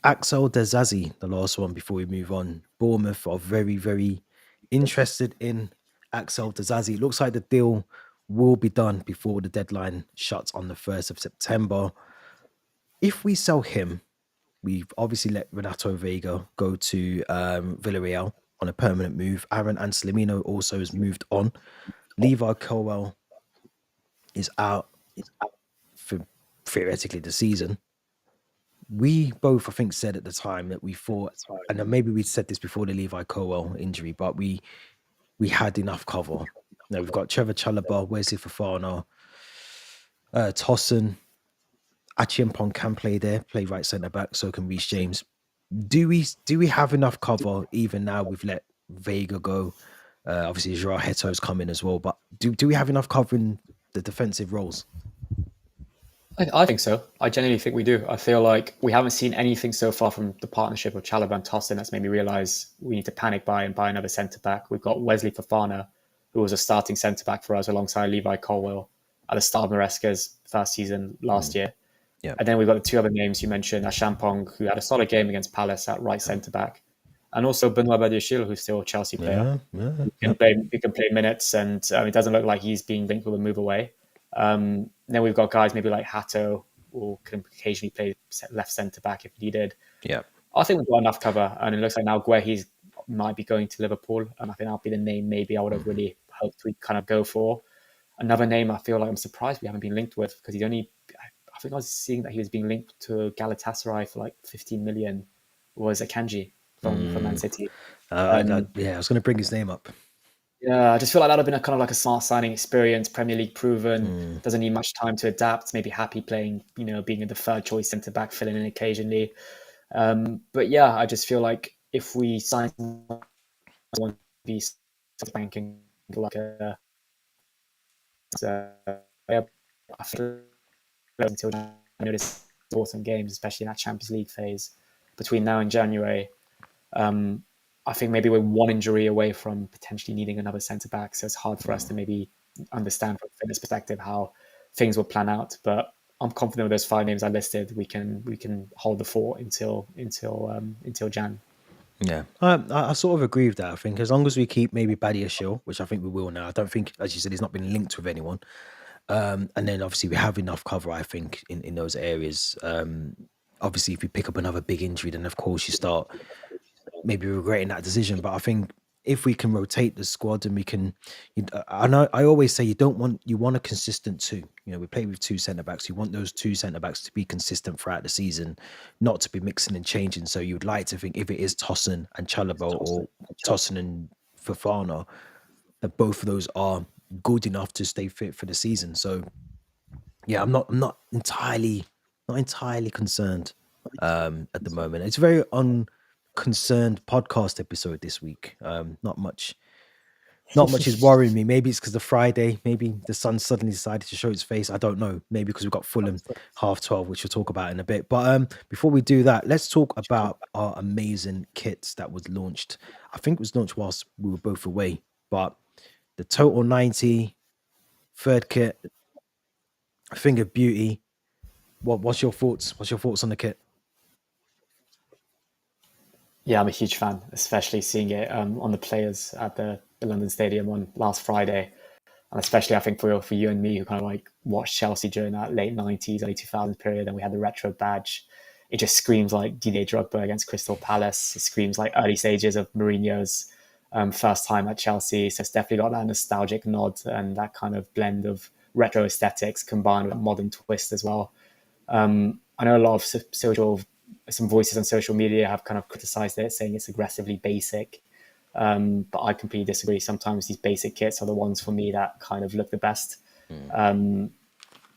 Axel Disasi, the last one before we move on. Bournemouth are very, very interested in Axel Disasi. It looks like the deal will be done before the deadline shuts on the 1st of September. If we sell him, we've obviously let Renato Veiga go to Villarreal on a permanent move. Aaron Anselmino also has moved on. Levi Colwell is out for theoretically the season. We both, I think, said at the time that we thought, and then maybe we said this before the Levi Colwell injury, but we had enough cover. Now we've got Trevor Chalobah, Wesley Fofana, Tosson, Achiampong can play there, play right centre back, so can Reece James. Do we have enough cover even now? We've let Veiga go. Obviously, Joao Heto's coming as well, but do we have enough cover in the defensive roles? I think so. I genuinely think we do. I feel like we haven't seen anything so far from the partnership of Chalobah and Tosson that's made me realise we need to panic buy and buy another centre back. We've got Wesley Fofana, who was a starting centre back for us alongside Levi Colwell at the start of Maresca's first season last year. Yeah. And then we've got the two other names you mentioned, Achampong, who had a solid game against Palace at right centre back, and also Benoit Badiashile, who's still a Chelsea player. He can play minutes, and it doesn't look like he's being linked with a move away. Then we've got guys maybe like Hato, who can occasionally play left centre back if needed. Yeah, I think we've got enough cover, and it looks like now Guehi might be going to Liverpool, and I think that'll be the name maybe I would have really hoped we'd kind of go for. Another name I feel like I'm surprised we haven't been linked with, because I think I was seeing that he was being linked to Galatasaray for like 15 million, was Akanji from Man City. I was going to bring his name up. Yeah, I just feel like that would have been a kind of like a smart signing experience, Premier League proven, doesn't need much time to adapt, maybe happy playing, being in the third choice centre back, filling in occasionally. But yeah, I just feel like if we sign someone to be banking like I feel until I notice autumn games, especially in that Champions League phase between now and January. I think maybe we're one injury away from potentially needing another centre back, so it's hard for us to maybe understand from a fitness perspective how things will plan out. But I'm confident with those 5 names I listed, we can hold the fort until Jan. Yeah, I sort of agree with that. I think as long as we keep maybe Badiashile, which I think we will now. I don't think, as you said, he's not been linked with anyone. And then obviously we have enough cover, I think, in those areas. Obviously, if we pick up another big injury, then of course you start maybe regretting that decision. But I think if we can rotate the squad and we can, I always say you want a consistent two. We play with 2 centre backs. You want those 2 centre backs to be consistent throughout the season, not to be mixing and changing. So you'd like to think if it is Tosson and Chalobah or Tosson and Fofana, that both of those are good enough to stay fit for the season. So yeah, I'm not entirely concerned at the moment. It's a very unconcerned podcast episode this week. Not much is worrying me. Maybe it's because of Friday. Maybe the sun suddenly decided to show its face. I don't know. Maybe because we've got Fulham 12:30, which we'll talk about in a bit. But before we do that, let's talk about our amazing kits that was launched. I think it was launched whilst we were both away. But the Total 90 third kit, a thing of beauty. What's your thoughts? What's your thoughts on the kit? Yeah, I'm a huge fan, especially seeing it on the players at the London Stadium on last Friday. And especially, I think, for you and me, who kind of like watched Chelsea during that late 90s, early 2000s period, and we had the retro badge. It just screams like Didier Drogba against Crystal Palace. It screams like early stages of Mourinho's first time at Chelsea. So it's definitely got that nostalgic nod and that kind of blend of retro aesthetics combined with a modern twist as well. I know a lot of some voices on social media have kind of criticized it, saying it's aggressively basic. But I completely disagree. Sometimes these basic kits are the ones for me that kind of look the best. And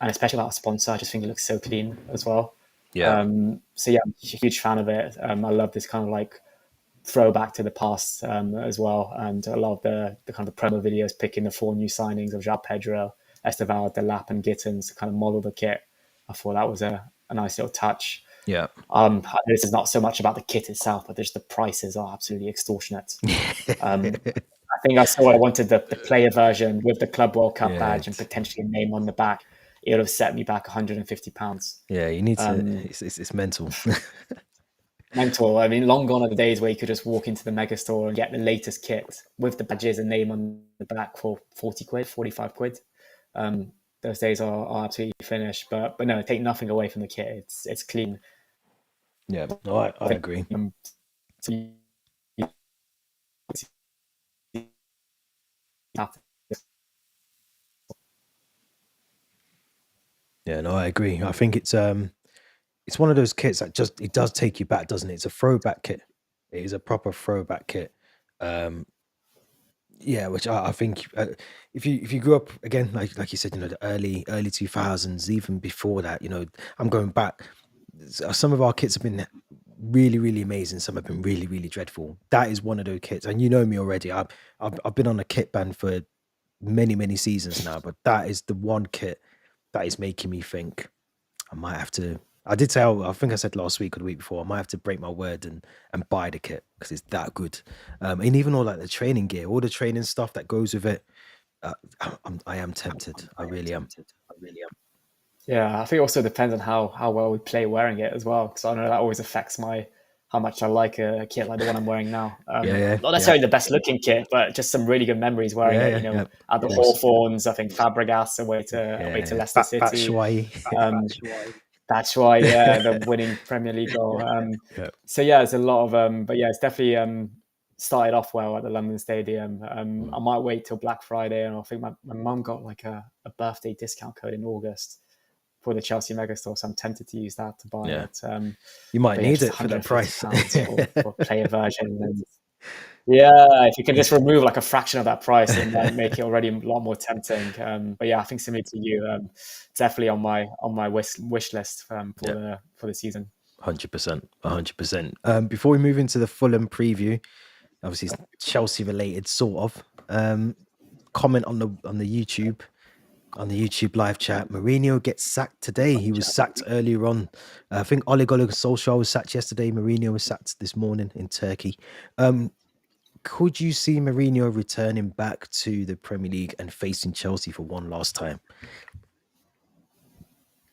especially about a sponsor, I just think it looks so clean as well. Yeah. So yeah, I'm a huge fan of it. I love this kind of like throwback to the past as well. And a lot of the kind of promo videos picking the 4 new signings of João Pedro, Estevao, Delap and Gittins to kind of model the kit. I thought that was a nice little touch. Yeah. This is not so much about the kit itself, but just the prices are absolutely extortionate. I think I saw I wanted the player version with the Club World Cup badge and potentially a name on the back. It would have set me back £150. Yeah, you need to. It's mental. mental. I mean, long gone are the days where you could just walk into the mega store and get the latest kit with the badges and name on the back for 40 quid, 45 quid. Those days are absolutely finished. But no, take nothing away from the kit. It's clean. Yeah, no, I agree. So you have to Yeah, no, I agree. I think it's one of those kits that just it does take you back, doesn't it? It's a throwback kit. It is a proper throwback kit. Um, yeah, which I think if you grew up again, like you said, you know, the early 2000s, even before that, you know, I'm going back. Some of our kits have been really amazing. Some have been really dreadful. That is one of those kits, and you know me already. I've been on a kit ban for many seasons now, but that is the one kit that is making me think I might have to. I did say, I think I said last week or the week before, I might have to break my word and buy the kit because it's that good. And even all like the training gear, all the training stuff that goes with it. I am tempted. I really am. Yeah, I think it also depends on how well we play wearing it as well, because I know that always affects how much I like a kit like the one I'm wearing now. Yeah, Not necessarily the best looking kit, but just some really good memories wearing it. You yeah. know, at the Of course. Hawthorns, I think Fabregas away to Yeah, Leicester that's City. why. That's why, yeah, the winning Premier League goal. Yeah. So yeah, it's a lot of, but yeah, it's definitely started off well at the London Stadium. I might wait till Black Friday, and I think my mum got like a birthday discount code in August for the Chelsea Megastore, so I'm tempted to use that to buy Yeah. it. You might But yeah, need just it for that price. £150 for player version. And yeah, if you can just remove like a fraction of that price, it might make it already a lot more tempting. But yeah, I think similar to you, definitely on my wish list for the season. 100%, 100%. Before we move into the Fulham preview, obviously it's Chelsea related, sort of. Comment on the YouTube live chat. Mourinho gets sacked today. He was sacked earlier on. I think Ole Gunnar Solskjaer was sacked yesterday. Mourinho was sacked this morning in Turkey. Could you see Mourinho returning back to the Premier League and facing Chelsea for one last time?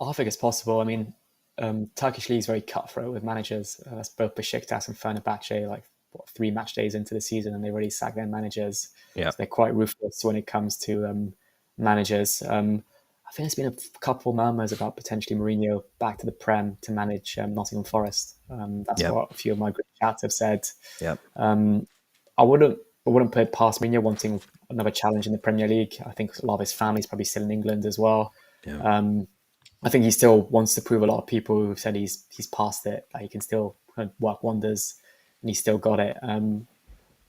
I think it's possible. I mean, Turkish league is very cutthroat with managers. That's both Besiktas and Fenerbahce, like 3 match days into the season, and they already sacked their managers. Yeah. So they're quite ruthless when it comes to managers. I think there's been a couple murmurs about potentially Mourinho back to the Prem to manage Nottingham Forest. That's what a few of my group chats have said. Yeah. I wouldn't put it past Mourinho wanting another challenge in the Premier League. I think a lot of his family's probably still in England as well. Yeah. I think he still wants to prove a lot of people who've said he's past it, that he can still kind of work wonders, and he's still got it. And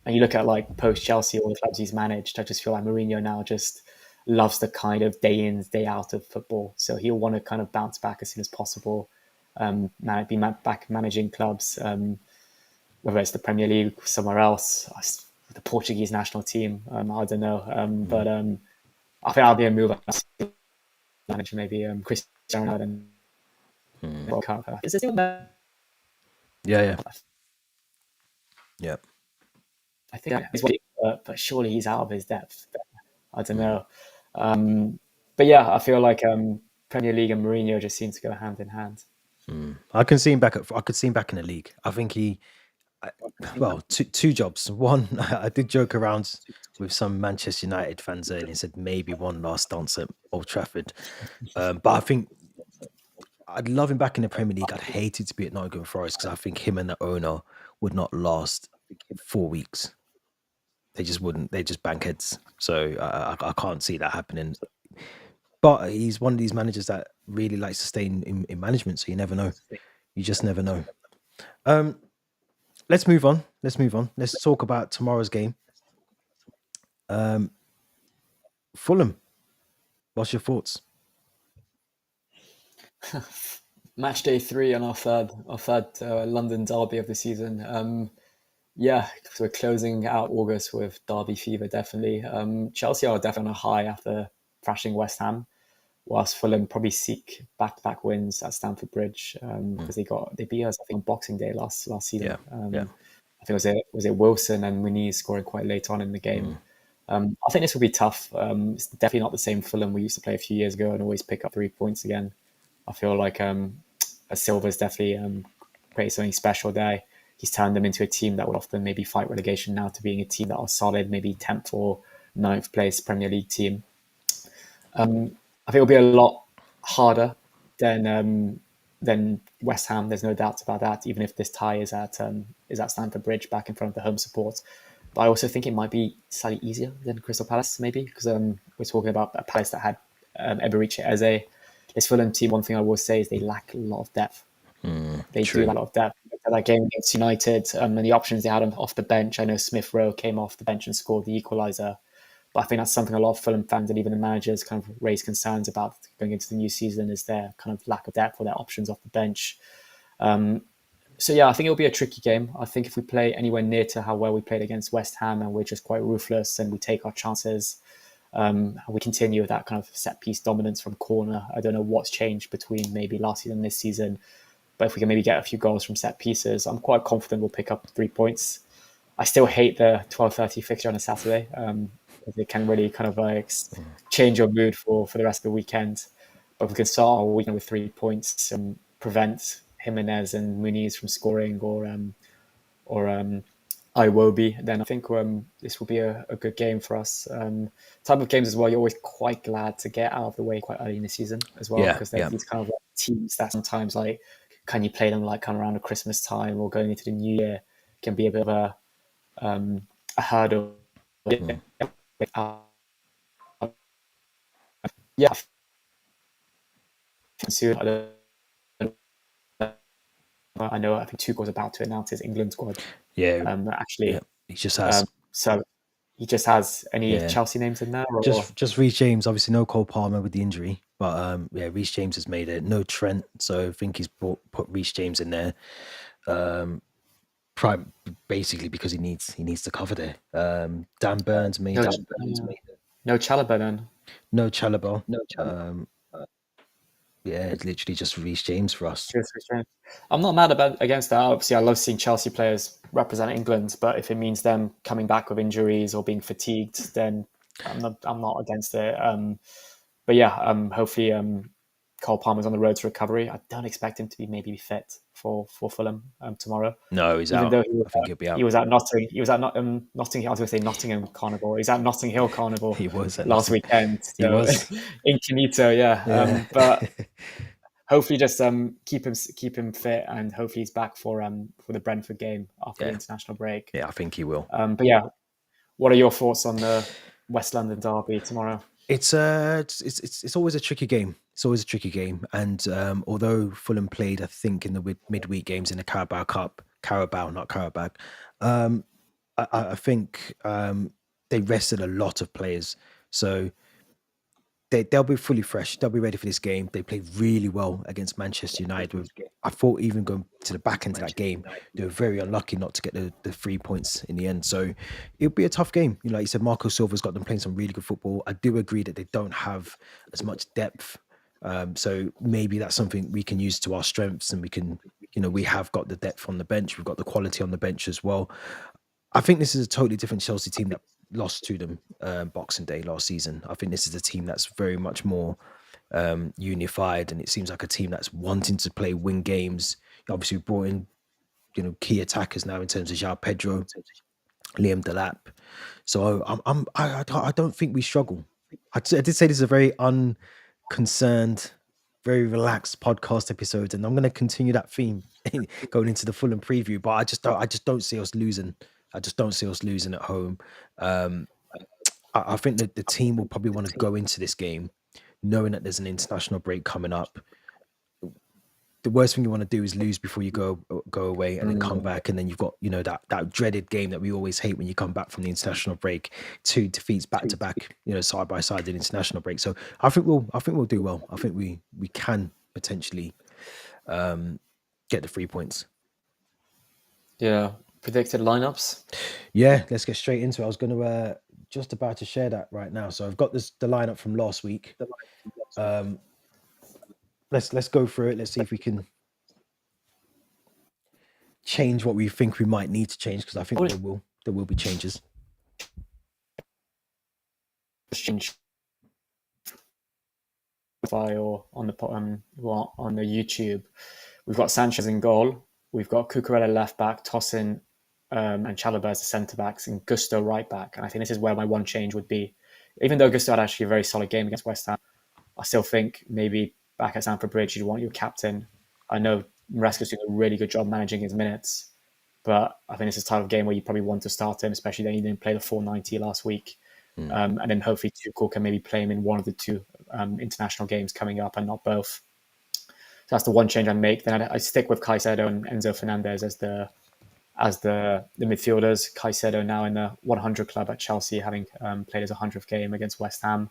you look at like post Chelsea, all the clubs he's managed, I just feel like Mourinho now just loves the kind of day in, day out of football. So he'll want to kind of bounce back as soon as possible, be back managing clubs, whether it's the Premier League, somewhere else, the Portuguese national team. I don't know. But I think that'll be a move. Manager maybe Cristiano and World Cup. Is it still there? Yeah. I think he's but surely he's out of his depth. I don't know. But yeah, I feel like Premier League and Mourinho just seem to go hand in hand. I could see him back in the league. I think two jobs. One, I did joke around with some Manchester United fans earlier and said maybe one last dance at Old Trafford. But I think I'd love him back in the Premier League. I'd hate it to be at Nottingham Forest because I think him and the owner would not last 4 weeks. They just wouldn't. They just bang heads. So I can't see that happening. But he's one of these managers that really likes to stay in management. So you never know. You just never know. Let's move on. Let's talk about tomorrow's game. Fulham. What's your thoughts? Match day 3 on our third London derby of the season. Yeah, so we're closing out August with derby fever, definitely. Chelsea are definitely on a high after thrashing West Ham, whilst Fulham probably seek back-to-back wins at Stamford Bridge because they beat us, I think, on Boxing Day last season. I think was it Wilson and Muniz scoring quite late on in the game. I think this will be tough. It's definitely not the same Fulham we used to play a few years ago and always pick up 3 points again. I feel like Silva's definitely create something special there. He's turned them into a team that would often maybe fight relegation now to being a team that are solid, maybe 10th or 9th place Premier League team. I think it'll be a lot harder than West Ham. There's no doubt about that. Even if this tie is at Stamford Bridge, back in front of the home support, but I also think it might be slightly easier than Crystal Palace, maybe because we're talking about a Palace that had Eberiche Eze. This Fulham team, one thing I will say is they lack a lot of depth. They True. do lack a lot of depth. That game against United and the options they had off the bench. I know Smith Rowe came off the bench and scored the equaliser. But I think that's something a lot of Fulham fans and even the managers kind of raise concerns about going into the new season, is their kind of lack of depth or their options off the bench. So yeah, I think it'll be a tricky game. I think if we play anywhere near to how well we played against West Ham and we're just quite ruthless and we take our chances, and we continue with that kind of set piece dominance from corner. I don't know what's changed between maybe last season and this season, but if we can maybe get a few goals from set pieces, I'm quite confident we'll pick up 3 points. I still hate the 12:30 fixture on a Saturday. It can really kind of like change your mood for the rest of the weekend. But if we can start our weekend with 3 points and prevent Jimenez and Muniz from scoring or Iwobi, then I think this will be a good game for us. Type of games as well, you're always quite glad to get out of the way quite early in the season as well, because they're these kind of like teams that sometimes like, can you play them like kind of around the Christmas time or going into the new year, can be a bit of a hurdle. Yeah. Soon, I know. I think Tuchel's about to announce his England squad. Yeah. Actually, Yeah. He just has. So he just has any Chelsea names in there, or just Reece James. Obviously, no Cole Palmer with the injury, but yeah, Reece James has made it. No Trent, so I think he's put Reece James in there. Basically because he needs to cover there. Dan Burns made it. No Chalobah then. No Chalobah. Yeah, it's literally just Reece James for us. I'm not mad against that. Obviously, I love seeing Chelsea players represent England, but if it means them coming back with injuries or being fatigued, then I'm not against it. But yeah, hopefully Cole Palmer's on the road to recovery. I don't expect him to be maybe fit for Fulham tomorrow. No, he's out. Though I think he'll be out. He was at Nottingham. He was at Nottingham. I was going to say Nottingham Carnival. He's at Notting Hill Carnival. He was at last weekend. So he was incognito, yeah. But hopefully, just keep him fit, and hopefully he's back for the Brentford game after the international break. Yeah, I think he will. But yeah, what are your thoughts on the West London derby tomorrow? It's always a tricky game. It's always a tricky game. And although Fulham played, I think, in the midweek games in the Carabao Cup, not Carabao, I think they rested a lot of players. So they'll be fully fresh. They'll be ready for this game. They played really well against Manchester United. I thought even going to the back end of that game, they were very unlucky not to get the 3 points in the end. So it'll be a tough game. You know, like you said, Marco Silva's got them playing some really good football. I do agree that they don't have as much depth. So maybe that's something we can use to our strengths, and we can, we have got the depth on the bench. We've got the quality on the bench as well. I think this is a totally different Chelsea team that lost to them Boxing Day last season. I think this is a team that's very much more unified, and it seems like a team that's wanting to play win games. Obviously, we brought in key attackers now in terms of João Pedro, Liam Delap. So I don't think we struggle. I did say this is a very unconcerned, very relaxed podcast episode, and I'm going to continue that theme going into the Fulham preview. But I just don't see us losing. I just don't see us losing at home. I think that the team will probably want to go into this game knowing that there's an international break coming up. The worst thing you want to do is lose before you go away and then come back, and then you've got that dreaded game that we always hate when you come back from the international break. 2 defeats back to back, side by side in international break. So I think we'll do well. I think we can potentially get the 3 points. Yeah. Predicted lineups? Yeah, let's get straight into it. I was going to just about to share that right now. So I've got the lineup from last week. Let's go through it. Let's see if we can change what we think we might need to change, because I think there will be changes. Change or on the YouTube. We've got Sanchez in goal. we've got Cucurella left back, Tosin and Chalobah as the centre backs, and Gusto right back. And I think this is where my one change would be. Even though Gusto had actually a very solid game against West Ham, I still think maybe back at Stamford Bridge you'd want your captain. I know Maresca's doing a really good job managing his minutes, but I think this is the type of game where you probably want to start him, especially that he didn't play the 490 last week. And then hopefully Tuchel can maybe play him in one of the two international games coming up and not both. So that's the one change I make. Then I stick with Caicedo and Enzo Fernandez as the midfielders. Caicedo now in the 100 club at Chelsea, having played his 100th game against West Ham.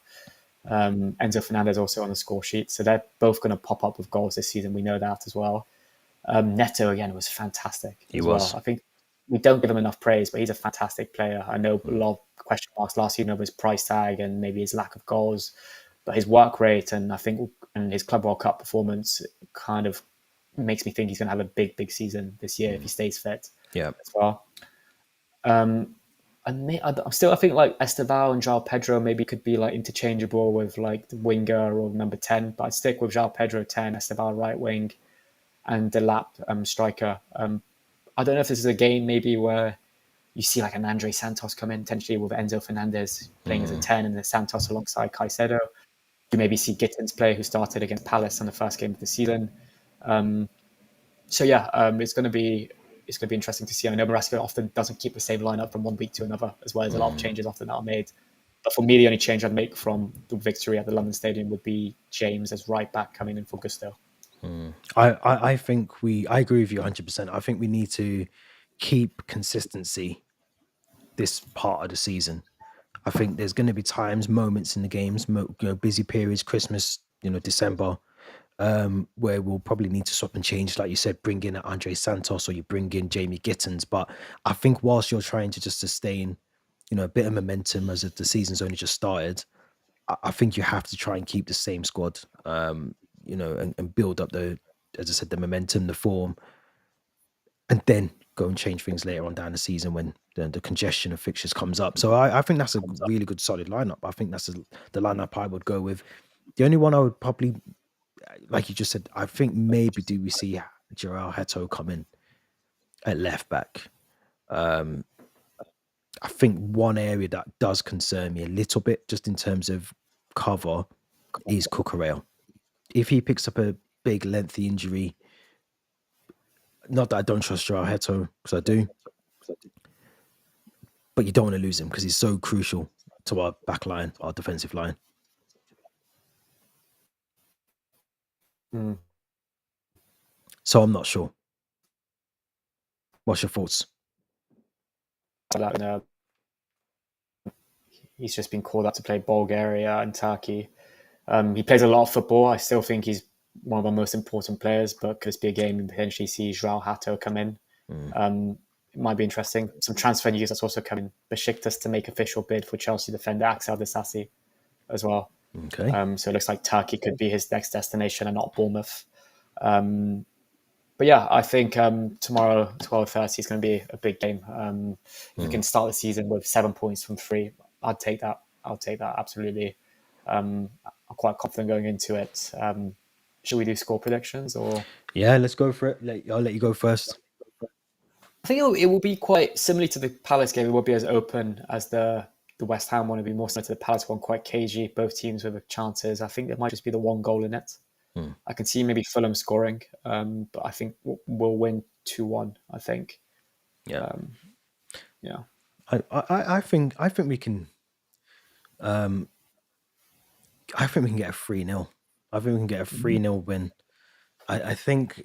Enzo Fernandez also on the score sheet. So they're both going to pop up with goals this season. We know that as well. Neto, again, was fantastic as well. I think we don't give him enough praise, but he's a fantastic player. I know a lot of question marks last season over his price tag and maybe his lack of goals, but his work rate and I think and his Club World Cup performance kind of makes me think he's going to have a big season this year if he stays fit. Yeah, as well. I think like Esteval and João Pedro maybe could be like interchangeable with like the winger or number 10, but I'd stick with João Pedro 10, Esteval right wing, and Delap striker. I don't know if this is a game maybe where you see like an Andre Santos come in potentially with Enzo Fernandez playing as a 10 and then Santos alongside Caicedo. You maybe see Gittins play, who started against Palace in the first game of the season. It's going to be interesting to see. I know Maresca often doesn't keep the same lineup from one week to another, as well as a lot of changes often that are made. But for me, the only change I'd make from the victory at the London Stadium would be James as right back coming in for Gusto. I think I agree with you 100%. I think we need to keep consistency this part of the season. I think there's going to be times, moments in the games, busy periods, Christmas, December, where we'll probably need to swap and change, like you said, bring in Andre Santos or you bring in Jamie Gittins. But I think whilst you're trying to just sustain, a bit of momentum as if the season's only just started, I think you have to try and keep the same squad, and build up as I said, the momentum, the form, and then go and change things later on down the season when the congestion of fixtures comes up. So I think that's a really good solid lineup. I think that's the lineup I would go with. The only one I would probably, like you just said, I think maybe do we see João Heto come in at left back? I think one area that does concern me a little bit, just in terms of cover, is Cucurella. If he picks up a big lengthy injury, not that I don't trust João Heto, because I do, but you don't want to lose him because he's so crucial to our back line, our defensive line. So I'm not sure. What's your thoughts? He's just been called up to play Bulgaria and Turkey. He plays a lot of football. I still think he's one of our most important players, but could this be a game and potentially see João Hato come in? It might be interesting. Some transfer news that's also coming. Besiktas to make official bid for Chelsea defender Axel Disasi as well. Okay. So it looks like Turkey could be his next destination and not Bournemouth. But yeah, I think tomorrow, 12:30 is going to be a big game. If we can start the season with 7 points from 3, I'd take that. I'll take that, absolutely. I'm quite confident going into it. Should we do score predictions or? Yeah, let's go for it. I'll let you go first. I think it will be quite similar to the Palace game. It won't be as open as the West Ham one. It'll be more similar to the Palace one, quite cagey. Both teams with chances. I think there might just be the one goal in it. I can see maybe Fulham scoring, but I think we'll win 2-1. I think. Yeah. Yeah. I think we can. I think we can get a 3-0. I think we can get a 3-0 win. I think,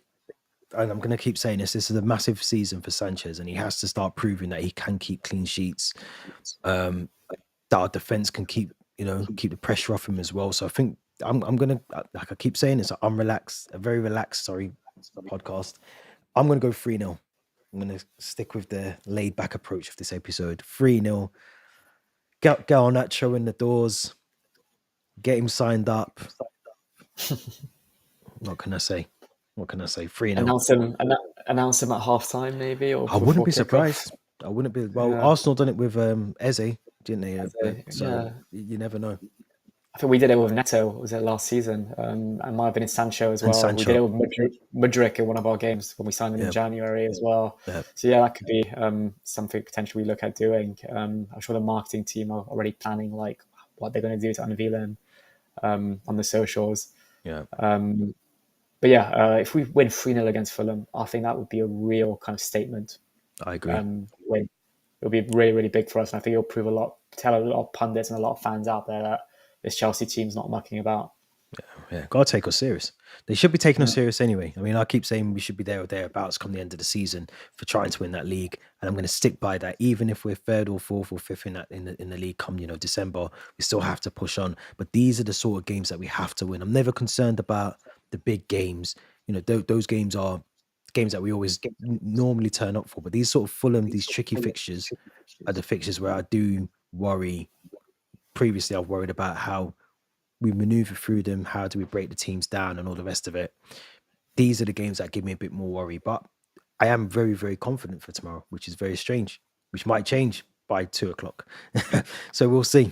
and I'm going to keep saying this is a massive season for Sanchez, and he has to start proving that he can keep clean sheets, that our defense can keep the pressure off him as well. So I think I'm going to, like I keep saying, it's a very relaxed podcast. I'm going to go 3-0. I'm going to stick with the laid back approach of this episode. 3-0. Get Garnacho in the doors. Get him signed up. What can I say? 3-0. Announce him at halftime, maybe. Or I wouldn't be surprised. I wouldn't be. Well, Arsenal done it with Eze, didn't they? You never know. I think we did it with Neto. Was it last season? And might have been in Sancho as And well. We did it Sancho. with Mudryk in one of our games when we signed him in Yeah. January as well. Yeah. So yeah, that could be something potentially we look at doing. I'm sure the marketing team are already planning like what they're going to do to unveil him on the socials. Yeah. But yeah, if we win 3-0 against Fulham, I think that would be a real kind of statement I agree. win. It'll be really, really big for us. And I think it'll prove tell a lot of pundits and a lot of fans out there that this Chelsea team's not mucking about. Yeah, gotta take us serious. They should be taking us serious anyway. I mean, I keep saying we should be there or thereabouts come the end of the season for trying to win that league, and I'm going to stick by that. Even if we're third or fourth or fifth in the league come December, we still have to push on. But these are the sort of games that we have to win. I'm never concerned about the big games. Those games are games that we always normally turn up for. But these sort of Fulham, these tricky fixtures are the fixtures where I do worry. Previously, I've worried about how we maneuver through them, how do we break the teams down and all the rest of it. These are the games that give me a bit more worry, but I am very, very confident for tomorrow, which is very strange, which might change by 2:00. So we'll see.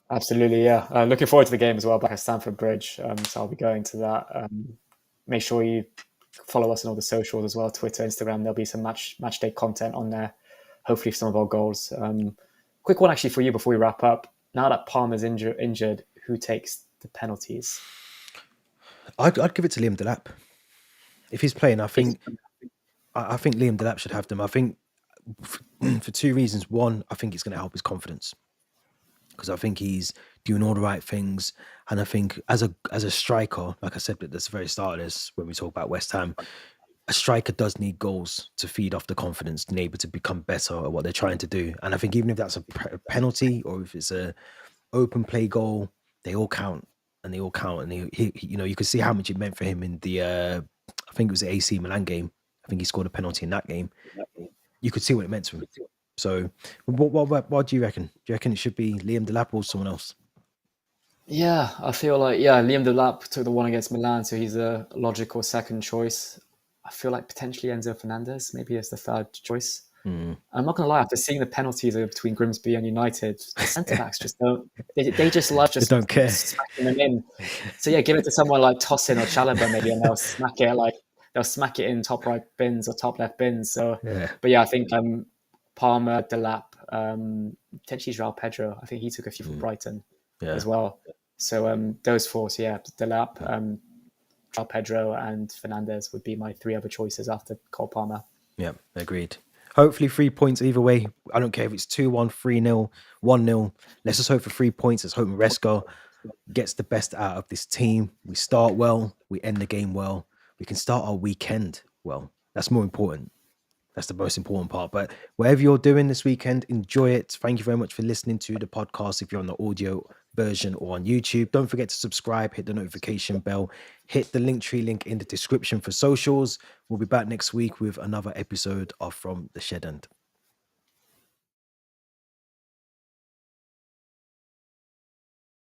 Absolutely, yeah. Looking forward to the game as well back at Stamford Bridge. So I'll be going to that. Make sure you follow us on all the socials as well, Twitter, Instagram. There'll be some match day content on there. Hopefully some of our goals. Quick one actually for you before we wrap up. Now that Palmer's injured, who takes the penalties? I'd give it to Liam Delap. If he's playing, I think Liam Delap should have them. I think for two reasons. One, I think it's going to help his confidence because I think he's doing all the right things. And I think as a striker, like I said at the very start of this, when we talk about West Ham, a striker does need goals to feed off the confidence and able to become better at what they're trying to do. And I think even if that's a penalty or if it's a open play goal, they all count. And you could see how much it meant for him in the, I think it was the AC Milan game. I think he scored a penalty in that game. You could see what it meant to him. So what do you reckon? Do you reckon it should be Liam Delap or someone else? Yeah, I feel like, Liam Delap took the one against Milan, so he's a logical second choice. I feel like potentially Enzo Fernandez, maybe as the third choice. I'm not going to lie, after seeing the penalties between Grimsby and United, the centre-backs just don't, they just love just don't care. smacking them in. So yeah, give it to someone like Tosin or Chalobah maybe, and they'll smack it in top right bins or top left bins. So, But yeah, I think Palmer, Delap, potentially João Pedro. I think he took a few for Brighton as well. So those four, so yeah, Delap, João Pedro and Fernandez would be my three other choices after Cole Palmer. Yeah, agreed. Hopefully 3 points either way. I don't care if it's 2-1, 3-0, 1-0. Let's just hope for 3 points. Let's hope Maresca gets the best out of this team. We start well. We end the game well. We can start our weekend well. That's more important. That's the most important part. But whatever you're doing this weekend, enjoy it. Thank you very much for listening to the podcast. If you're on the audio version or on YouTube, don't forget to subscribe, hit the notification bell, hit the Linktree link in the description for socials. We'll be back next week with another episode of From the Shed End.